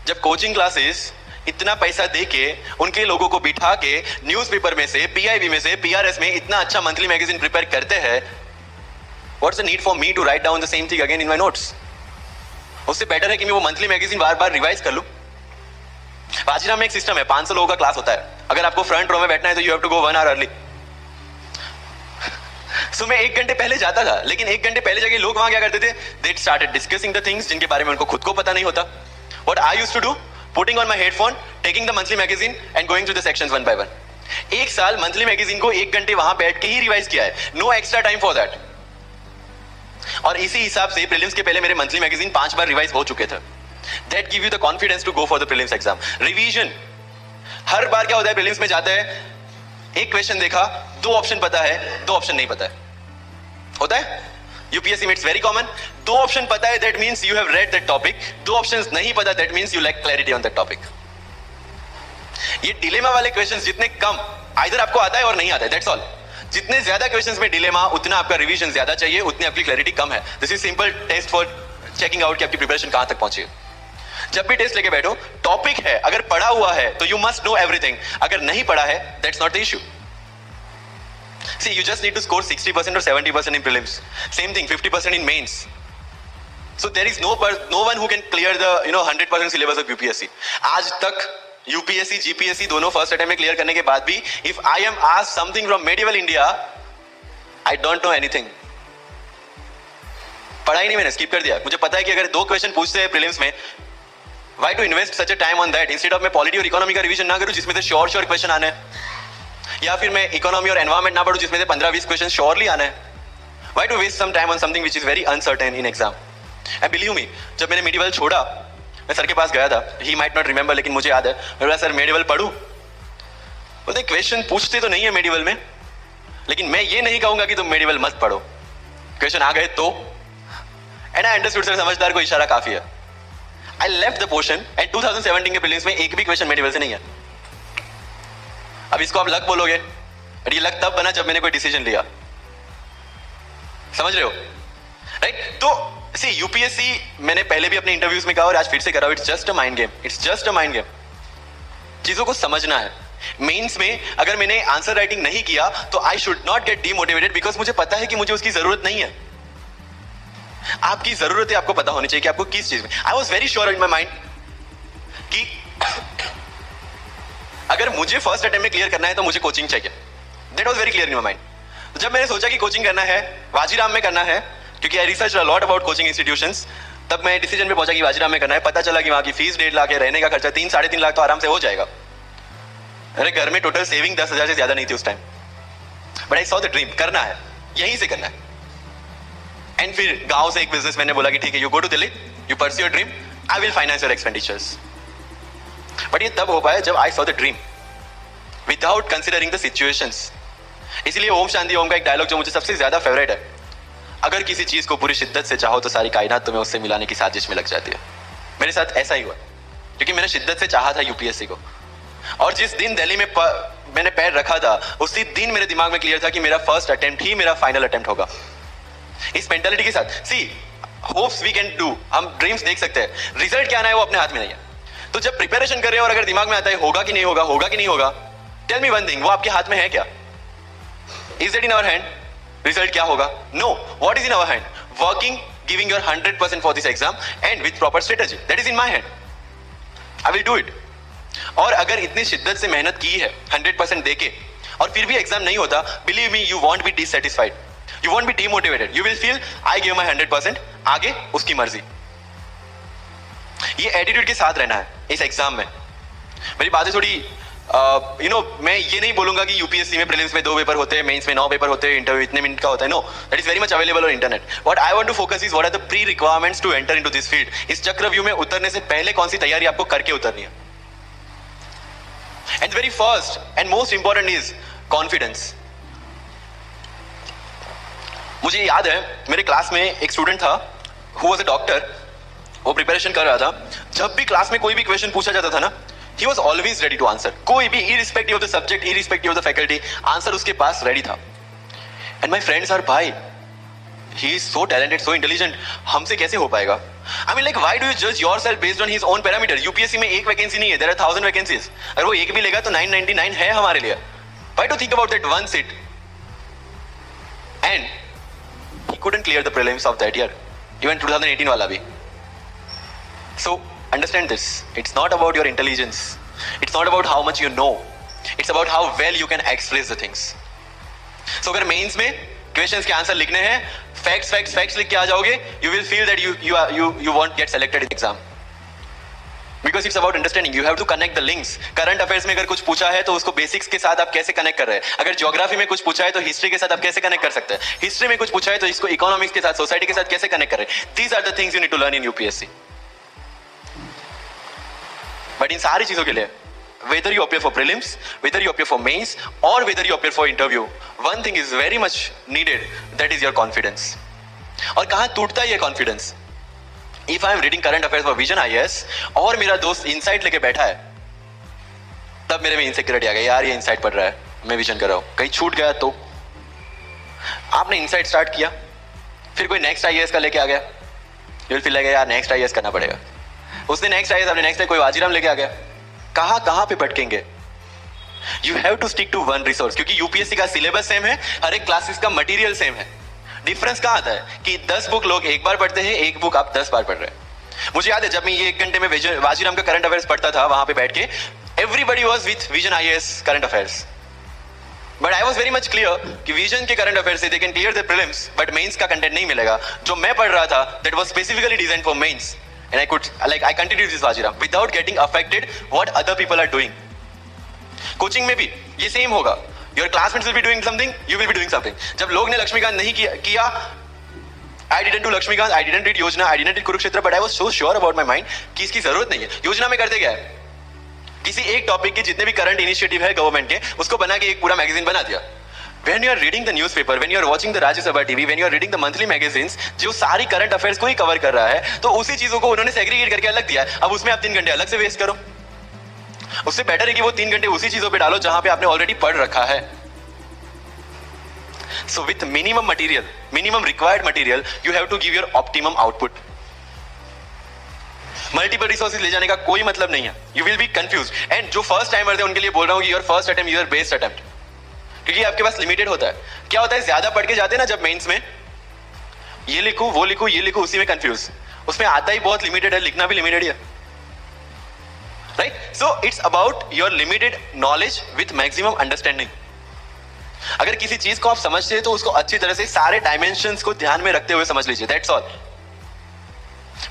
जब कोचिंग क्लासेस इतना पैसा देके उनके लोगों को बिठा के न्यूज़पेपर में से, पीआईबी में से, पीआरएस में इतना अच्छा मंथली मैगजीन प्रिपेयर करते हैं, what's the need for me to write down the same thing again in my notes? उससे बेटर है कि मैं वो मंथली मैगजीन बार बार रिवाइज कर लूं। वाजीराम में एक सिस्टम है, 500 लोगों का क्लास होता है। अगर आपको फ्रंट रो में बैठना है तो you have to go 1 hour early. So मैं 1 घंटे पहले जाता था, लेकिन 1 घंटे पहले जाके लोग वहां क्या करते थे, they started discussing the things जिनके बारे में उनको खुद को पता नहीं होता। What I used to do, putting on my headphone, taking the monthly magazine and going through the sections one by one. 1 साल मंथली मैगजीन को 1 घंटे वहां बैठ के ही रिवाइज किया है, no extra time for that. और इसी हिसाब से प्रीलिम्स के पहले मेरे मंथली मैगजीन 5 बार रिवाइज हो चुके थे। That give you the confidence to go for the prelims exam. Revision, हर बार क्या होता है प्रीलिम्स में जाते हैं, एक क्वेश्चन देखा, 2 ऑप्शन पता है, 2 ऑप्शन नहीं पता है, होता है यूपीएससी में, इट्स वेरी कॉमन। 2 ऑप्शन पता है, that means you have read that topic. 2 options नहीं पता, that means you lack clarity on that topic. ये डिलेमा वाले क्वेश्चंस जितने कम, आइदर आपको आता है और नहीं आता है, दैट्स ऑल। जितने ज्यादा क्वेश्चंस में डिलेमा, उतना आपका रिवीजन ज्यादा चाहिए, उतनी आपकी क्लैरिटी कम है। This is simple test for checking out कि आपकी प्रिपरेशन कहां तक पहुंची है। जब भी टेस्ट लेके बैठो, टॉपिक है, अगर पढ़ा हुआ है तो यू मस्ट नो एवरीथिंग, अगर नहीं पढ़ा है that's not the issue. See, you just need to score 60% or 70% in prelims. Same thing, 50% in mains. So there is no one who can clear the 100% syllabus of UPSC. आज तक UPSC, GPSC दोनों first attempt में clear करने के बाद भी, if I am asked something from medieval India, I don't know anything. पढ़ा ही नहीं, मैंने स्किप कर दिया। मुझे पता है कि अगर 2 क्वेश्चन पूछते हैं प्रीलिम्स में, why to invest such a time on that instead of मैं पॉलिटी और इकोनॉमी का रिवीजन ना करूं जिसमें से श्योर क्वेश्चन आने हैं, या फिर मैं इकोनॉमी और एनवायरमेंट ना पढ़ूं जिसमें से 15-20 क्वेश्चन श्योरली आना है। Why to waste some time on something which is very uncertain in exam? And believe me, जब मैंने मेडिवल छोड़ा, मैं सर के पास गया था, he might not remember, लेकिन मुझे याद है, मैं बोला सर मेडिवल पढ़ूं? बोलते क्वेश्चन पूछते तो नहीं है मेडिवल में, लेकिन मैं ये नहीं कहूंगा कि तुम मेडिवल मत पढ़ो, क्वेश्चन आ गए तो। एंड आई अंडरस्टूड सर, समझदार को इशारा काफी है। I left the portion and 2017 के प्रीलिम्स में एक भी क्वेश्चन मेडिवल से नहीं है। अब इसको आप लक बोलोगे, बट ये लक तब बना जब मैंने कोई डिसीजन लिया। समझ रहे हो, राइट? तो सी यूपीएससी, मैंने पहले भी अपने इंटरव्यूज में कहा और आज फिर से कर रहा हूं, it's just a mind game, it's just a mind game. चीजों को समझना है। मेंस में अगर मैंने आंसर राइटिंग नहीं किया तो I should not gate demotivated, because मुझे पता है कि मुझे उसकी जरूरत नहीं है। आपकी जरूरत है, आपको पता होनी चाहिए कि आपको किस चीज में। I was very sure in my mind कि अगर मुझे फर्स्ट अटेम्प्ट में क्लियर करना है तो मुझे कोचिंग चाहिए। That was very clear in my mind. जब मैंने सोचा कि कोचिंग करना है, वाजीराम में करना है, क्योंकि I research a lot about coaching institutions, तब मैं डिसीजन पे पहुंचा कि वाजीराम में करना है। पता चला कि वहां की फीस 1.5 लाख है, रहने का खर्चा 3-3.5 लाख तो आराम से हो जाएगा। अरे घर में टोटल सेविंग 10,000 से ज्यादा नहीं थी उस time, but I saw the dream, करना है, यहीं से करना है। एंड फिर गांव से एक बिजनेसमैन ने बोला कि ठीक है, you go to Delhi, you pursue your dream, I will finance your expenditures. But ये तब हो पाया जब I saw the dream without considering the situations. इसलिए ओम शांति ओम का एक डायलॉग जो मुझे सबसे ज्यादा फेवरेट है, अगर किसी चीज को पूरी शिद्दत से चाहो तो सारी कायनात तुम्हें उससे मिलाने की साजिश में लग जाती है। मेरे साथ ऐसा ही हुआ, क्योंकि मैंने शिद्दत से चाहा था यूपीएससी को, और जिस दिन दिल्ली में मैंने पैर रखा था, उसी दिन मेरे दिमाग में क्लियर था कि मेरा फर्स्ट अटेम्प्ट ही मेरा फाइनल अटेम्प्ट होगा। इस मेंटालिटी के साथ, सी होप्स वी कैन डू, हम ड्रीम्स देख सकते हैं, रिजल्ट क्या आना है वो अपने हाथ में नहीं है। तो जब प्रिपरेशन कर रहे हो और अगर दिमाग में आता है होगा कि नहीं होगा, होगा कि नहीं होगा, टेल मी वन थिंग, वो आपके हाथ में है क्या? Is it in our hand? Result क्या होगा? No. What is in our hand? Working, giving your 100% for this exam and with proper strategy, that is in my hand. I will do it. और अगर इतनी शिद्दत से मेहनत की है 100% देके और फिर भी एग्जाम नहीं होता, believe me, you won't be dissatisfied, you won't be demotivated, you will feel I gave my 100%, आगे उसकी मर्जी। ये एटीट्यूड के साथ रहना है इस एग्जाम में। मेरी बातें थोड़ी मैं ये नहीं बोलूंगा कि यूपीएससी में प्रीलिम्स में 2 पेपर होते हैं, मेंस में 9 पेपर होते हैं, इंटरव्यू इतने मिनट का होता है। No, that is very much available on internet. What I want to focus is what are the pre requirements to enter into this field. इस चक्रव्यूह में उतरने से पहले कौन सी तैयारी आपको करके उतरनी है। And very first and most important is confidence. मुझे याद है मेरे क्लास में एक स्टूडेंट था हु वाज अ डॉक्टर। वो प्रिपरेशन कर रहा था। जब भी क्लास में कोई भी क्वेश्चन पूछा जाता था ना, he was always ready to answer। कोई भी irrespective of the subject, irrespective of the faculty, answer उसके पास रेडी था। and my friends are भाई, he is so talented, so intelligent, हमसे कैसे हो पाएगा? I mean like why do you judge yourself based on his own parameters? UPSC में एक vacancy नहीं है, there are 1000 vacancies। अगर वो एक भी लेगा तो 999 है हमारे लिए। Why to think about that one seat? And he couldn't clear the prelims of that year, even 2018 वाला भी। So understand this, it's not about your intelligence, it's not about how much you know, it's about how well you can express the things। So अगर mains में questions के answer लिखने हैं, facts लिख के आ जाओगे, you will feel that you won't get selected in the exam, because it's about understanding। You have to connect the links। Current affairs में अगर कुछ पूछा है तो उसको बेसिक्स के साथ आप कैसे कनेक्ट कर रहे हैं। अगर ज्योग्राफी में कुछ पूछा है तो हिस्ट्री के साथ आप कैसे कनेक्ट कर सकते हैं। हिस्ट्री में कुछ पूछा है तो इसको इकोनॉमिक्स के साथ, सोसाइटी के साथ कैसे कनेक्ट कर रहे हैं। These are the things you need to learn in UPSC। But in सारी चीजों के लिए, whether you appear for prelims, whether you appear for mains, or whether you appear for interview, one thing is very much needed, that is your confidence। और कहां टूटता है ये confidence? If I am reading current affairs for Vision IAS और मेरा दोस्त insight लेके बैठा है, तब मेरे में इनसिक्योरिटी आ गई, यार ये इनसाइट पढ़ रहा है, मैं विजन कर रहा हूं, कहीं छूट गया तो। आपने इनसाइट स्टार्ट किया, फिर कोई नेक्स्ट आईएएस का लेके आ गया, यू विल फील लाइक यार नेक्स्ट आईएएस करना पड़ेगा। उसने नेक्स्ट आईएएस, आपने नेक्स्ट कोई वाजीराम लेके आ गया, कहां पे भटकेंगे? You have to stick to one resource, क्योंकि यूपीएससी का सिलेबस सेम है, हर एक क्लासेस का मटेरियल सेम है। डिफरेंस कहां आता है कि 10 बुक लोग एक बार पढ़ते हैं, एक बुक आप 10 बार पढ़ रहे हैं। मुझे याद है जब मैं ये 1 घंटे में वाजीराम का करंट अफेयर्स पढ़ता था, वहां पे बैठ के everybody was with vision IAS current affairs, but I was very much clear कि विजन के करंट अफेयर्स से they can clear the prelims, but mains का कंटेंट नहीं मिलेगा। जो मैं पढ़ रहा था that was specifically designed for mains, and I continued this Vajiram without getting affected what other people are doing। Coaching में भी ये सेम होगा, your classmates will be doing something, you will be doing something। जब लोग ने लक्ष्मीकांत नहीं किया, I didn't do Laxmikant, I didn't read योजना, I didn't read Kurukshetra, but I was so sure about my mind कि इसकी जरूरत नहीं है। योजना में करते क्या है, किसी एक टॉपिक के जितने भी करंट इनिशिएटिव है गवर्नमेंट के, उसको बना के एक पूरा मैगजीन बना दिया। When you are reading the newspaper, when you are watching the Rajya Sabha TV, when you are reading the monthly magazines, जो सारी करंट अफेयर्स को ही कवर कर रहा है, तो उसी चीजों को उन्होंने सेग्रीगेट करके अलग दिया है। अब उसमें आप 3 घंटे अलग से वेस्ट करो, उससे बेटर है कि वो 3 घंटे उसी चीजों पे डालो जहां पे आपने ऑलरेडी पढ़ रखा है। So with minimum material, minimum required material, you have to give your optimum output। Multiple resources ले जाने का कोई मतलब नहीं है, you will be confused। and जो फर्स्ट टाइमर थे उनके लिए बोल रहा हूँ कि your first attempt is your best attempt, क्योंकि आपके पास लिमिटेड होता है। क्या होता है, ज्यादा पढ़ के जाते हैं ना जब मेंस में, ये लिखूं वो लिखूं ये लिखूं, उसी में कंफ्यूज, उसमें आता ही बहुत लिमिटेड है, लिखना भी लिमिटेड है, right. So it's about your limited knowledge with maximum understanding. अगर किसी चीज को आप समझते हैं तो उसको अच्छी तरह से सारे डायमेंशंस को ध्यान में रखते हुए समझ लीजिए, दैट्स ऑल।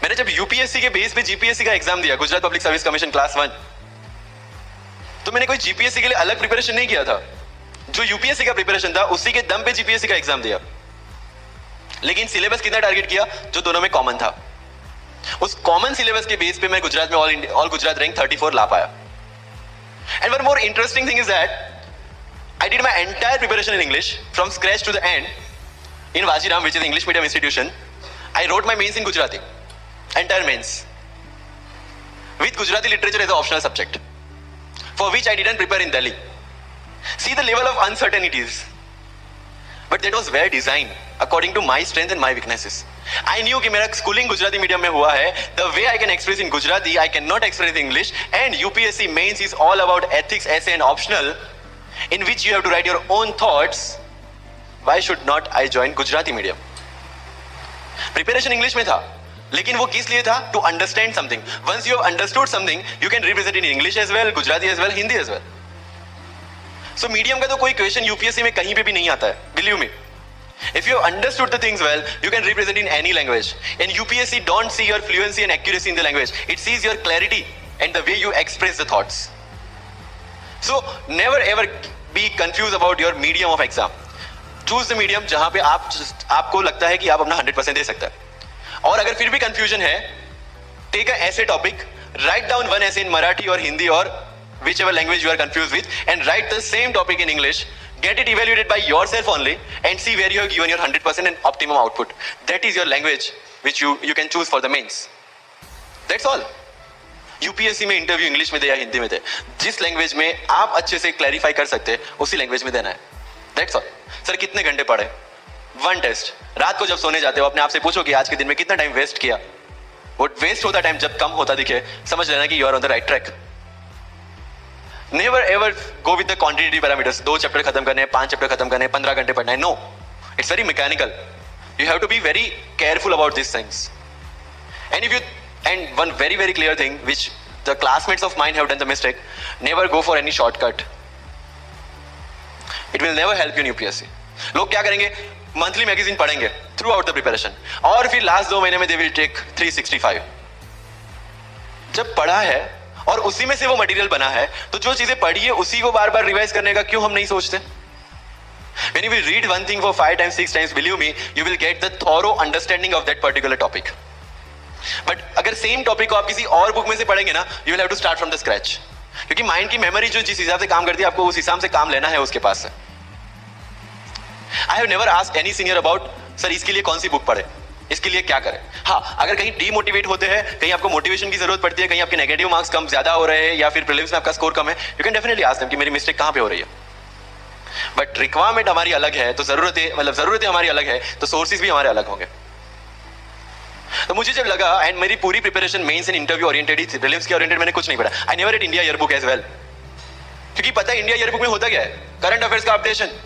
मैंने जब यूपीएससी के बेस पे जीपीएससी का एग्जाम दिया, Gujarat public service commission class 1, तो मैंने कोई जीपीएससी के लिए अलग प्रिपरेशन नहीं किया था। जो यूपीएससी का प्रिपरेशन था उसी के दम पे जीपीएससी का एग्जाम दिया, लेकिन सिलेबस कितना टारगेट किया जो दोनों में कॉमन था। उस कॉमन सिलेबस के बेस पे मैं गुजरात में ऑल गुजरात रैंक 34 ला पाया। And one more interesting thing is that I did my entire preparation in English from scratch to the end in Vajiram, which is English medium institution. I wrote my mains in Gujarati, entire mains with Gujarati literature as an optional subject, for which I didn't prepare in Delhi. See the level of uncertainties, but that was well designed according to my strengths and my weaknesses. I knew कि मेरा schooling Gujarati medium में हुआ है, the way I can express in Gujarati I cannot express in English, and UPSC mains is all about ethics, essay and optional, in which you have to write your own thoughts. Why should not I join Gujarati medium? Preparation English में था, लेकिन वो किस लिए था? To understand something. Once you have understood something you can represent in English as well, Gujarati as well, Hindi as well. So medium का तो कोई क्वेश्चन यूपीएससी में कहीं पे भी नहीं आता है, believe me. If you have understood the things well, you can represent in any language. And UPSC don't see your fluency and accuracy in the language. It sees your clarity and the way you express the thoughts. So never ever be confused about your medium of exam. Choose the medium जहां पे आपको लगता है कि आप अपना 100% दे सकते हैं. और अगर फिर भी confusion है, take a essay topic, write down one essay in Marathi or Hindi or whichever language you are confused with, and write the same topic in English. Get it evaluated by yourself only and see where you have given your 100% and optimum output. That is your language which you can choose for the mains. That's all. UPSC में interview English में दे या हिंदी में दे, जिस language में आप अच्छे से clarify कर सकते हैं उसी लैंग्वेज में देना है. That's all. सर कितने घंटे पढ़े? One test. रात को जब सोने जाते हो अपने आप से पूछो कि आज के दिन में कितना टाइम वेस्ट किया. वो वेस्ट होता टाइम जब कम होता दिखे, समझ लेना कि you are on the right track. Never ever go with the quantitative parameters. 2 chapter खत्म करने हैं, 5 चैप्टर खत्म करने हैं, 15 घंटे पढ़ना है. No, it's very mechanical. You have to be very careful about these things. And one very very clear thing which the classmates of mine have done the mistake. Never go for any shortcut. It will never help you in UPSC. लोग क्या करेंगे? Monthly magazine पढ़ेंगे through out the preparation, और फिर last 2 महीने में they will take 365. जब पढ़ा है और उसी में से वो मटेरियल बना है, तो जो चीजें पढ़ी है उसी को बार बार रिवाइज करने का क्यों हम नहीं सोचते? When you will read one thing for 5 times, 6 times, believe me, you will get the thorough understanding of that particular topic. But अगर सेम टॉपिक को आप किसी और बुक में से पढ़ेंगे ना, you will have to start from the scratch. क्योंकि माइंड की मेमोरी जो जिस हिसाब से काम करती है, आपको उस हिसाब से काम लेना है उसके पास से. I have never asked any senior about, sir इसके लिए कौन सी बुक पढ़े, इसके लिए क्या करें. हाँ, अगर कहीं डीमोटिवेट होते हैं, कहीं आपको मोटिवेशन की जरूरत पड़ती है, कहीं आपके नेगेटिव मार्क्स कम ज्यादा हो रहे हैं या फिर प्रीलिम्स में आपका स्कोर कम है, you can definitely ask them कि मेरी मिस्टेक कहां पे हो रही है. बट रिक्वायरमेंट हमारी अलग है, तो जरूरतें हमारी अलग है, तो सोर्सेज भी हमारे अलग होंगे. तो मुझे जब लगा, एंड मेरी पूरी preparation mains and interview oriented ही थी, प्रीलिम्स के ओरिएंटेड मैंने कुछ नहीं पढ़ा. I never read India yearbook as well, क्योंकि पता है इंडिया ईयरबुक में होता क्या है, करंट अफेयर्स का updation.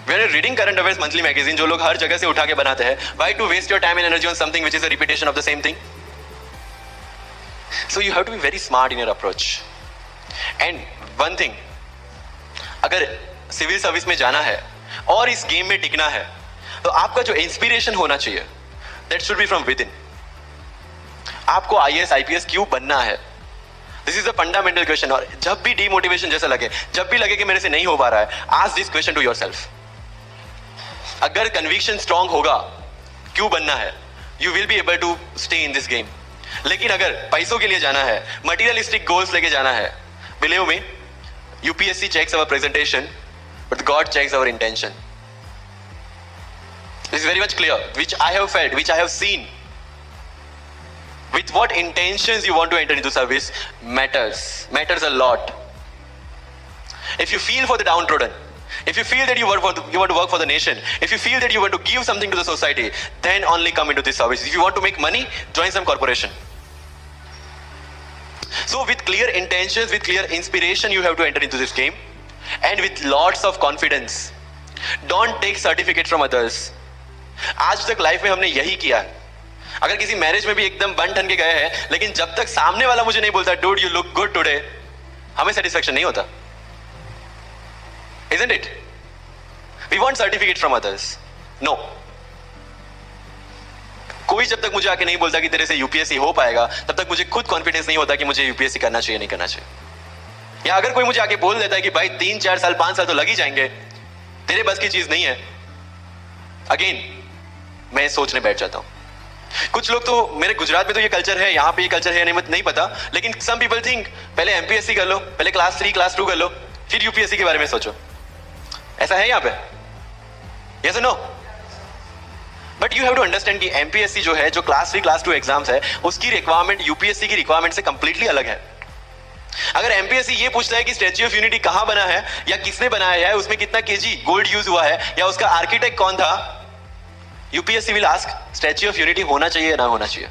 We are reading current affairs monthly magazine जो लोग हर जगह से उठा के बनाते हैं. Why to waste your time and energy on something which is a repetition of the same thing? So you have to be very smart in your approach. And one thing, अगर civil service में जाना है और इस game में टिकना है, तो आपका जो इंस्पिरेशन होना चाहिए, that should be from within. आपको IAS IPS क्यों बनना है? This is the fundamental question. और जब भी डीमोटिवेशन जैसा लगे, जब भी लगे कि मेरे से नहीं हो पा रहा है, ask this question to yourself. अगर कन्विक्शन स्ट्रॉन्ग होगा क्यों बनना है, you will be able to stay in this game. लेकिन अगर पैसों के लिए जाना है, मटीरियलिस्टिक गोल्स लेके जाना है, believe me, UPSC checks our presentation but God checks our intention. This is very much clear, which I have felt, which I have seen. With what intentions you want to enter into service matters a lot. If you feel for the downtrodden, if you feel that you want to work for the nation, if you feel that you want to give something to the society, then only come into this service. If you want to make money, join some corporation. So with clear intentions, with clear inspiration, you have to enter into this game, and with lots of confidence. Don't take certificate from others. आज तक life में हमने यही किया है. अगर किसी marriage में भी एकदम बन ठन के गए हैं, लेकिन जब तक सामने वाला मुझे नहीं बोलता dude you look good today, हमें सेटिस्फैक्शन नहीं होता. Isn't it? We want certificate from others. No. कोई जब तक मुझे आके नहीं बोलता कि तेरे से यूपीएससी हो पाएगा, तब तक मुझे खुद कॉन्फिडेंस नहीं होता कि मुझे यूपीएससी करना चाहिए नहीं करना चाहिए. या अगर कोई मुझे आके बोल देता है कि भाई 3, 4 साल 5 साल तो लग ही जाएंगे, तेरे बस की चीज नहीं है, अगेन मैं सोचने बैठ जाता हूं. कुछ लोग तो, मेरे गुजरात में तो ये कल्चर है, यहाँ पे ये कल्चर है नहीं पता, लेकिन सम पीपल थिंक पहले एमपीएससी कर लो, पहले क्लास 3 क्लास 2 कर लो, फिर यूपीएससी के बारे में सोचो. ऐसा है यहाँ पे? यस और no? But you have to understand कि एमपीएससी जो है, जो क्लास 3 क्लास 2 एग्जाम्स है, उसकी रिक्वायरमेंट यूपीएससी की रिक्वायरमेंट से कंप्लीटली अलग है. अगर एमपीएससी ये पूछता है कि स्टैच्यू ऑफ यूनिटी कहां बना है या किसने बनाया है, उसमें कितना केजी गोल्ड यूज हुआ है या उसका आर्किटेक्ट कौन था, UPSC will ask statue of unity होना चाहिए या ना होना चाहिए.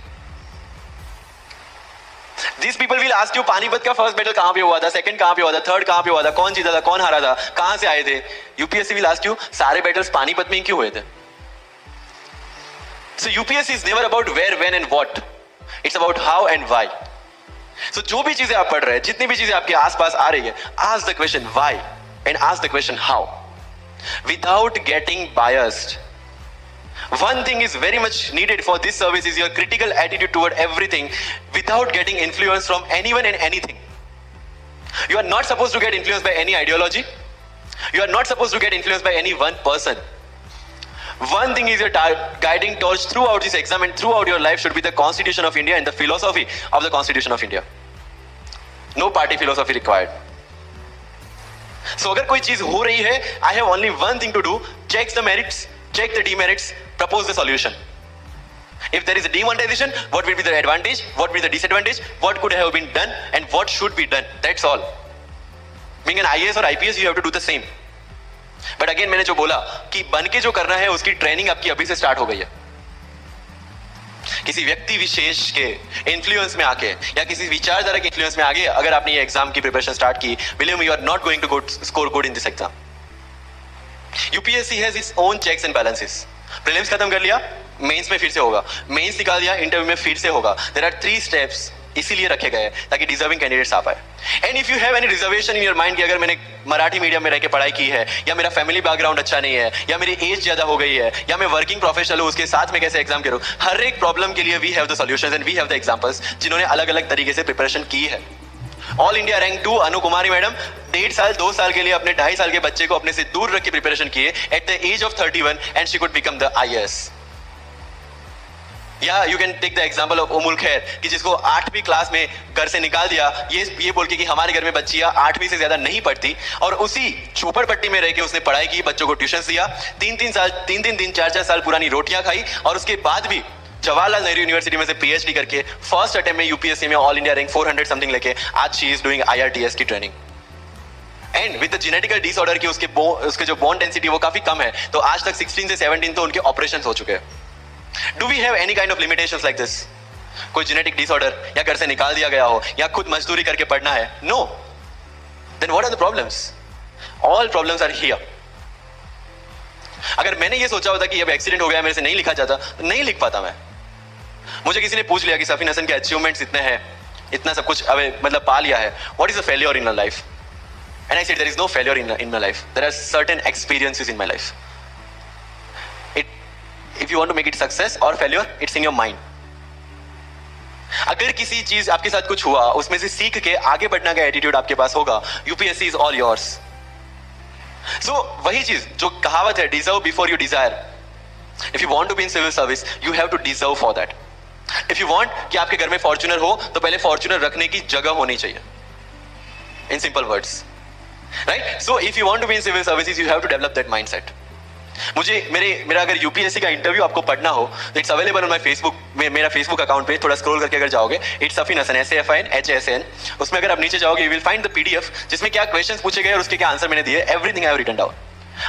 These people will ask you Panipat का फर्स्ट बैटल कहां पे हुआ था, सेकंड कहां पे हुआ था, थर्ड कहां पे हुआ था, कौन जीता था, कौन हारा था, कहां से आए थे. यूपीएससी will ask you सारे बैटल्स पानीपत में क्यों हुए थे. So UPSC is never about where, when and what. It's about how and why. So जो भी चीजें आप पढ़ रहे हैं, जितनी भी चीजें आपके आसपास आ रही है, ask the question why and ask the question how. Without getting biased. One thing is very much needed for this service is your critical attitude toward everything without getting influence from anyone and anything. You are not supposed to get influenced by any ideology. You are not supposed to get influenced by any one person. One thing is your guiding torch throughout this exam and throughout your life should be the Constitution of India and the philosophy of the Constitution of India. No party philosophy required. So अगर कोई चीज हो रही है, I have only one thing to do: check the merits, check the demerits, propose the solution. If there is a demonetization, what will be the advantage? What will be the disadvantage? What could have been done and what should be done? That's all. Being an IAS or IPS, you have to do the same. But again, मैंने जो बोला कि बन के जो करना है उसकी ट्रेनिंग आपकी अभी से स्टार्ट हो गई है. किसी व्यक्ति विशेष के इन्फ्लुएंस में आके या किसी विचारधारा के इन्फ्लुएंस में आगे अगर आपने ये एग्जाम की प्रिपरेशन स्टार्ट की, believe me, you are not going to score good in this exam. UPSC has its own checks and balances. Prelims खत्म कर लिया, मेंस में फिर से होगा, मेंस निकाल दिया, इंटरव्यू में फिर से होगा. देयर आर 3 स्टेप्स इसीलिए रखे गए ताकि डिजर्विंग कैंडिडेट्स आ पाए. And if you have any reservation in your mind कि अगर मैंने मराठी मीडियम में रह के पढ़ाई की है, या मेरा फैमिली बैकग्राउंड अच्छा नहीं है, या मेरी एज ज्यादा हो गई है, या मैं वर्किंग प्रोफेशनल हूं, उसके साथ में कैसे एग्जाम करूं, हर एक प्रॉब्लम के लिए we have the solutions and we have the examples जिन्होंने अलग अलग तरीके से प्रिपरेशन की है. All India rank 2 Anu Kumari madam 1.5 साल 2 साल के लिए अपने 2.5 साल के बच्चे को अपने से दूर रख के प्रिपरेशन किए at the age of 31 and she could become the IAS. या you can take the example of Ummul Kher कि जिसको 8वीं क्लास में घर से निकाल दिया ये बोल के कि हमारे घर में बच्चियां 8वीं से ज्यादा नहीं पढ़ती, और उसी झोपड़पट्टी में रह के उसने पढ़ाई की, बच्चों को ट्यूशन दिया, 3 दिन 4 साल पुरानी रोटियां खाई, और उसके बाद भी जवाहरलाल नेहरू यूनिवर्सिटी में से PhD करके फर्स्ट अटेम्प्ट में UPSC में ऑल इंडिया रैंक 400 समथिंग लेके आज शी इज डूइंग IRTS की training. And with the genetical disorder की उसके जो बोन डेंसिटी वो काफी कम है, तो आज तक 16 से 17 तो उनके ऑपरेशंस हो चुके हैं. Do we have any kind of limitations like this? कोई जेनेटिक डिसऑर्डर या घर से निकाल दिया गया हो या खुद मजदूरी करके पढ़ना है? No. Then what are the problems? All problems are here. अगर मैंने ये सोचा होता कि अब एक्सीडेंट हो गया, मेरे से नहीं लिखा जाता, तो नहीं लिख पाता मैं. मुझे किसी ने पूछ लिया कि सफीन हसन के अचीवमेंट्स इतने हैं, इतना सब कुछ अबे मतलब पा लिया है, what is a failure in my life? And I said there is no failure in my life, there are certain experiences in my life. If you want to make it success or failure, it's in your mind. अगर किसी चीज आपके साथ कुछ हुआ, उसमें से सीख के आगे बढ़ने का एटीट्यूड आपके पास होगा, UPSC is all yours. So वही चीज जो कहावत है, deserve before you desire. If you want to be in civil service, you have to deserve for that. If you want कि आपके घर में फॉर्च्यूनर हो, तो पहले फॉर्च्यूनर रखने की जगह होनी चाहिए. In simple words, right? So if you want to be in civil services, you have to develop that mindset. मुझे मेरा अगर UPSC का इंटरव्यू आपको पढ़ना हो, it's available on my Facebook में, मेरा फेसबुक अकाउंट पे थोड़ा स्क्रॉल करके अगर जाओगे, इट्स सफीन हसन SAFIN उसमें अगर आप नीचे जाओगे, you will find the PDF जिसमें क्या क्वेश्चंस पूछे गए और उसके क्या आंसर मैंने दिए. Everything I have written down.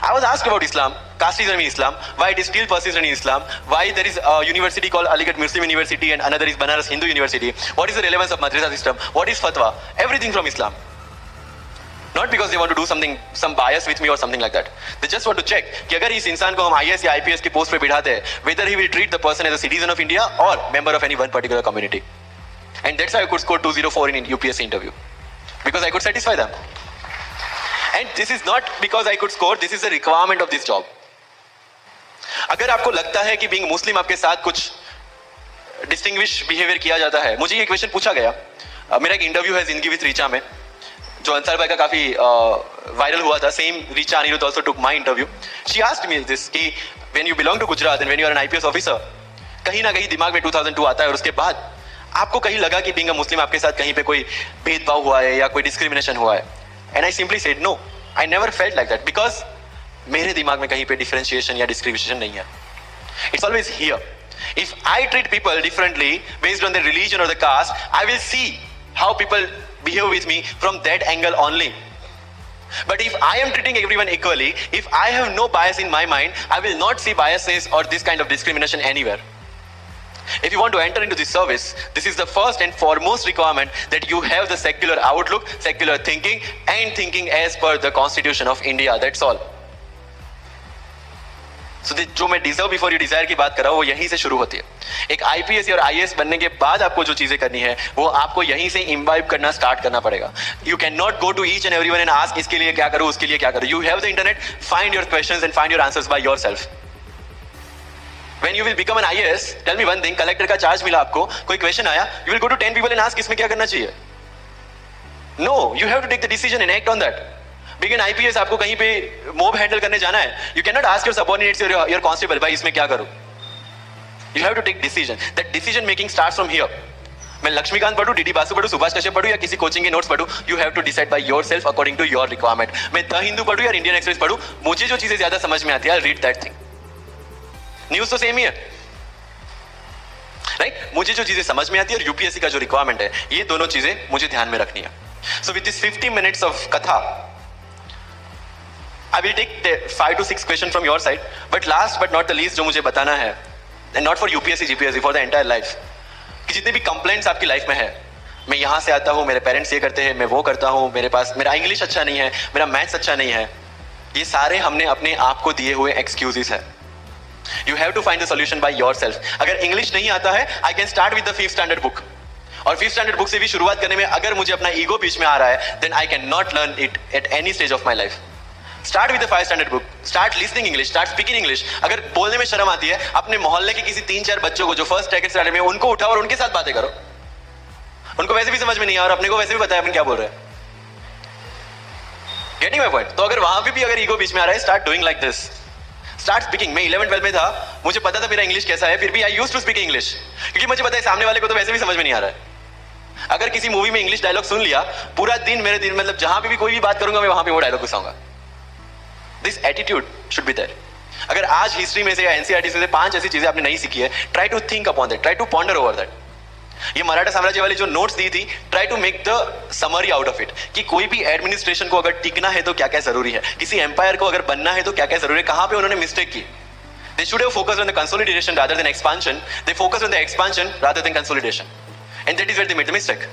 I was asked about Islam, casteism in Islam, why it is still persistent in Islam, why there is a university called Aligarh Muslim University and another is Banaras Hindu University, what is the relevance of madrasa system, what is fatwa, everything from Islam. Not because they want to do something, some bias with me or something like that. They just want to check कि अगर इस इंसान को हम IAS या IPS की post पे बिठाते हैं, whether he will treat the person as a citizen of India or member of any one particular community. And that's why I could score 204 in UPSC interview, because I could satisfy them. And this is not because I could score, this is a requirement of this job. अगर आपको लगता है कि being Muslim आपके साथ कुछ distinguish behavior किया जाता है, मुझे ये क्वेश्चन पूछा गया. मेरा एक इंटरव्यू है जिंदगी विद रीचा में, जो अंसार भाई का काफी वायरल हुआ था. Same Richa Anirudh also took my interview. She asked me this कि when you belong to Gujarat and when you are an IPS officer, कहीं ना कहीं दिमाग में 2002 आता है, और उसके बाद आपको कहीं लगा कि being a Muslim आपके साथ कहीं पे कोई भेदभाव हुआ है या कोई डिस्क्रिमिनेशन हुआ है. And I simply said no, I never felt like that, because मेरे दिमाग में कहीं पे डिफरेंशिएशन या डिस्क्रिमिनेशन नहीं है. It's always here. If I treat people differently based on their religion or the caste, I will see how people behave with me from that angle only. But if I am treating everyone equally, if I have no bias in my mind, I will not see biases or this kind of discrimination anywhere. If you want to enter into this service, this is the first and foremost requirement, that you have the secular outlook, secular thinking, and thinking as per the Constitution of India. That's all. So जो मैं deserve before you desire की बात कर रहा हूँ, वो यहीं से शुरू होती है. एक IPS और IAS बनने के बाद आपको जो चीजें करनी है, वो आपको यहीं से इम्बाइब करना स्टार्ट करना पड़ेगा. You can not go to each and everyone and ask इसके लिए क्या करूँ, उसके लिए क्या करूँ. You have the internet, find your questions and find your answers by yourself. When you will become an IAS, tell me one thing, collector का charge मिला आपको, कोई क्वेश्चन आया, you will go to 10 people and ask इसमें क्या करना चाहिए? No, you have to take the decision and act on that. Being an IPS आपको कहीं पे मोब हैंडल करने जाना है, you cannot ask your subordinates or your constable, भाई इसमें क्या करूं? You have to take decision. That decision making starts from here. मैं लक्ष्मीकांत पढ़ूं, डीडी बासु पढ़ूं, सुभाष कश्यप पढ़ूं या किसी कोचिंग के नोट्स पढ़ूं, you have to decide by yourself according to your requirement. मैं द हिंदू पढ़ूं या इंडियन एक्सप्रेस पढ़ूं, मुझे जो चीजें ज्यादा समझ में आती है, I'll read that thing. News तो सेम ही है, राइट? मुझे जो चीजें समझ में आती है और यूपीएससी का जो रिक्वायरमेंट है, ये दोनों चीजें मुझे ध्यान में रखनी है. So with this 50 minutes of कथा, I will take 5 to 6 question from your side, but last but not the least जो मुझे बताना है, and not for UPSC GPSC, for the entire life, कि जितने भी कंप्लेंट्स आपकी लाइफ में है, मैं यहां से आता हूं, मेरे पेरेंट्स ये करते हैं, मैं वो करता हूं, मेरे पास मेरा इंग्लिश अच्छा नहीं है, मेरा मैथ्स अच्छा नहीं है, ये सारे हमने अपने आप को दिए हुए एक्सक्यूजेस है. You have to find the solution by yourself. अगर इंग्लिश नहीं आता है, I can start with the 5th standard book. और 5th standard book से भी शुरुआत करने में अगर मुझे अपना ईगो बीच में आ रहा है, then I cannot learn it at any stage of my life. Start with the 5th standard book. Start listening English. Start speaking English. अगर बोलने में शर्म आती है, अपने मोहल्ले के किसी 3-4 बच्चों को जो फर्स्ट सेकंड स्टैंडर्ड में, उनको उठाओ और उनके साथ बातें करो. उनको वैसे भी समझ में नहीं आ और अपने को वैसे भी पता है अपन क्या बोल रहे हैं. Getting my point? तो अगर वहां पे भी अगर ईगो बीच में आ रहा है, start doing like this. Start speaking. मैं 11-12 में था, मुझे पता था मेरा इंग्लिश कैसा है, फिर भी I used to speak English, क्योंकि मुझे पता है सामने वाले को तो वैसे भी समझ में नहीं आ रहा है. अगर किसी मूवी में इंग्लिश डायलॉग सुन लिया, पूरा दिन मेरे दिन मतलब जहां पे भी कोई भी बात करूंगा, मैं वहां पे वो डायलॉग घुसाऊंगा. This attitude should be there. अगर आज हिस्ट्री में से या एनसीईआरटी से 5 ऐसी चीजें आपने नहीं सीखी है, try to think upon that, try to ponder over that. ये मराठा साम्राज्य वाली जो नोट्स दी थी, try to make the summary out of it, कि कोई भी एडमिनिस्ट्रेशन को अगर टिकना है तो क्या क्या जरूरी है, किसी एम्पायर को अगर बनना है तो क्या क्या जरूरी है, कहां पे उन्होंने मिस्टेक की. They should have focused on the consolidation rather than expansion. They focused on the expansion rather than consolidation, and that is where they made the mistake.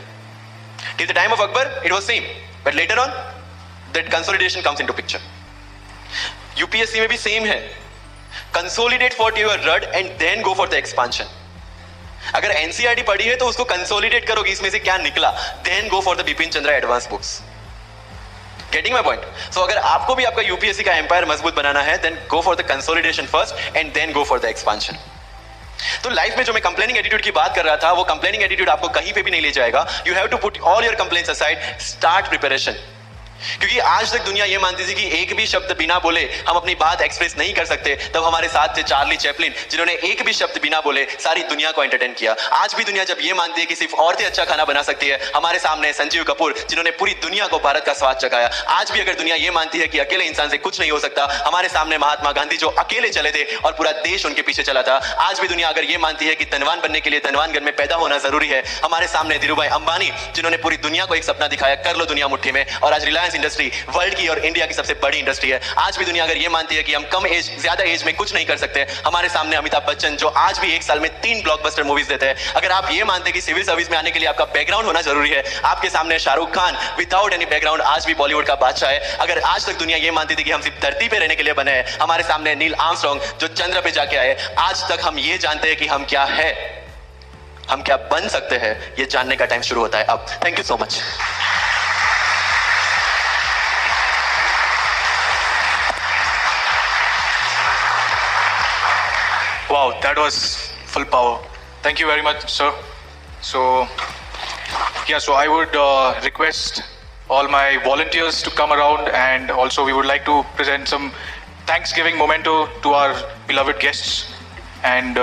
Till the time of Akbar, it was same, but later on, that consolidation comes into picture. UPSC में भी same है. Consolidate what you have read and then go for the expansion. अगर NCERT पढ़ी है तो उसको consolidate करोगे, इसमें से क्या निकला, then go for the Bipin Chandra advance books. Getting my point? So अगर आपको भी आपका यूपीएससी का एम्पायर मजबूत बनाना है, then go for the consolidation first and then go for the expansion. तो लाइफ में जो मैं कंप्लेनिंग एटीट्यूड की बात कर रहा था, वो कंप्लेनिंग एटीट्यूड आपको कहीं पे भी नहीं ले जाएगा. You have to put all your complaints aside, start preparation. क्योंकि आज तक दुनिया ये मानती थी कि एक भी शब्द बिना बोले हम अपनी बात एक्सप्रेस नहीं कर सकते. तब हमारे साथ थे चार्ली चैपलिन, जिन्होंने एक भी शब्द बिना बोले सारी दुनिया को एंटरटेन किया. आज भी दुनिया जब ये मानती है कि सिर्फ औरतें अच्छा खाना बना सकती है, हमारे सामने संजीव कपूर, जिन्होंने पूरी दुनिया को भारत का स्वाद चखाया. आज भी अगर दुनिया ये मानती है कि अकेले इंसान से कुछ नहीं हो सकता, हमारे सामने महात्मा गांधी जो अकेले चले थे और पूरा देश उनके पीछे चला था. आज भी दुनिया अगर ये मानती है कि धनवान बनने के लिए धनवानगढ़ में पैदा होना जरूरी है, हमारे सामने धीरूभाई अंबानी, जिन्होंने पूरी दुनिया को एक सपना दिखाया, कर लो दुनिया मुट्ठी में, और आज रिलायंस इंडस्ट्री वर्ल्ड की और इंडिया की सबसे बड़ी इंडस्ट्री है. आज भी दुनिया अगर ये मानती है कि हम कम एज ज्यादा एज में कुछ नहीं कर सकते, हमारे सामने अमिताभ बच्चन, जो आज भी एक साल में 3 ब्लॉकबस्टर मूवीज देते हैं. अगर आप ये मानते हैं कि सिविल सर्विस में आने के लिए आपका बैकग्राउंड होना जरूरी है, आपके सामने Shahrukh Khan without any background आज भी बॉलीवुड का बादशाह है. अगर आज तक दुनिया ये मानती थी कि हम सिर्फ धरती पे रहने के लिए बने हैं, हमारे सामने नील आर्मस्ट्रांग जो चंद्र पे जाके आए. आज तक हम ये जानते हैं कि हम क्या है, हम क्या बन सकते हैं, ये जानने का टाइम शुरू होता है अब. Thank you so much. Wow, that was full power. Thank you very much, sir. So, yeah, so I would request all my volunteers to come around, and also we would like to present some Thanksgiving memento to our beloved guests. And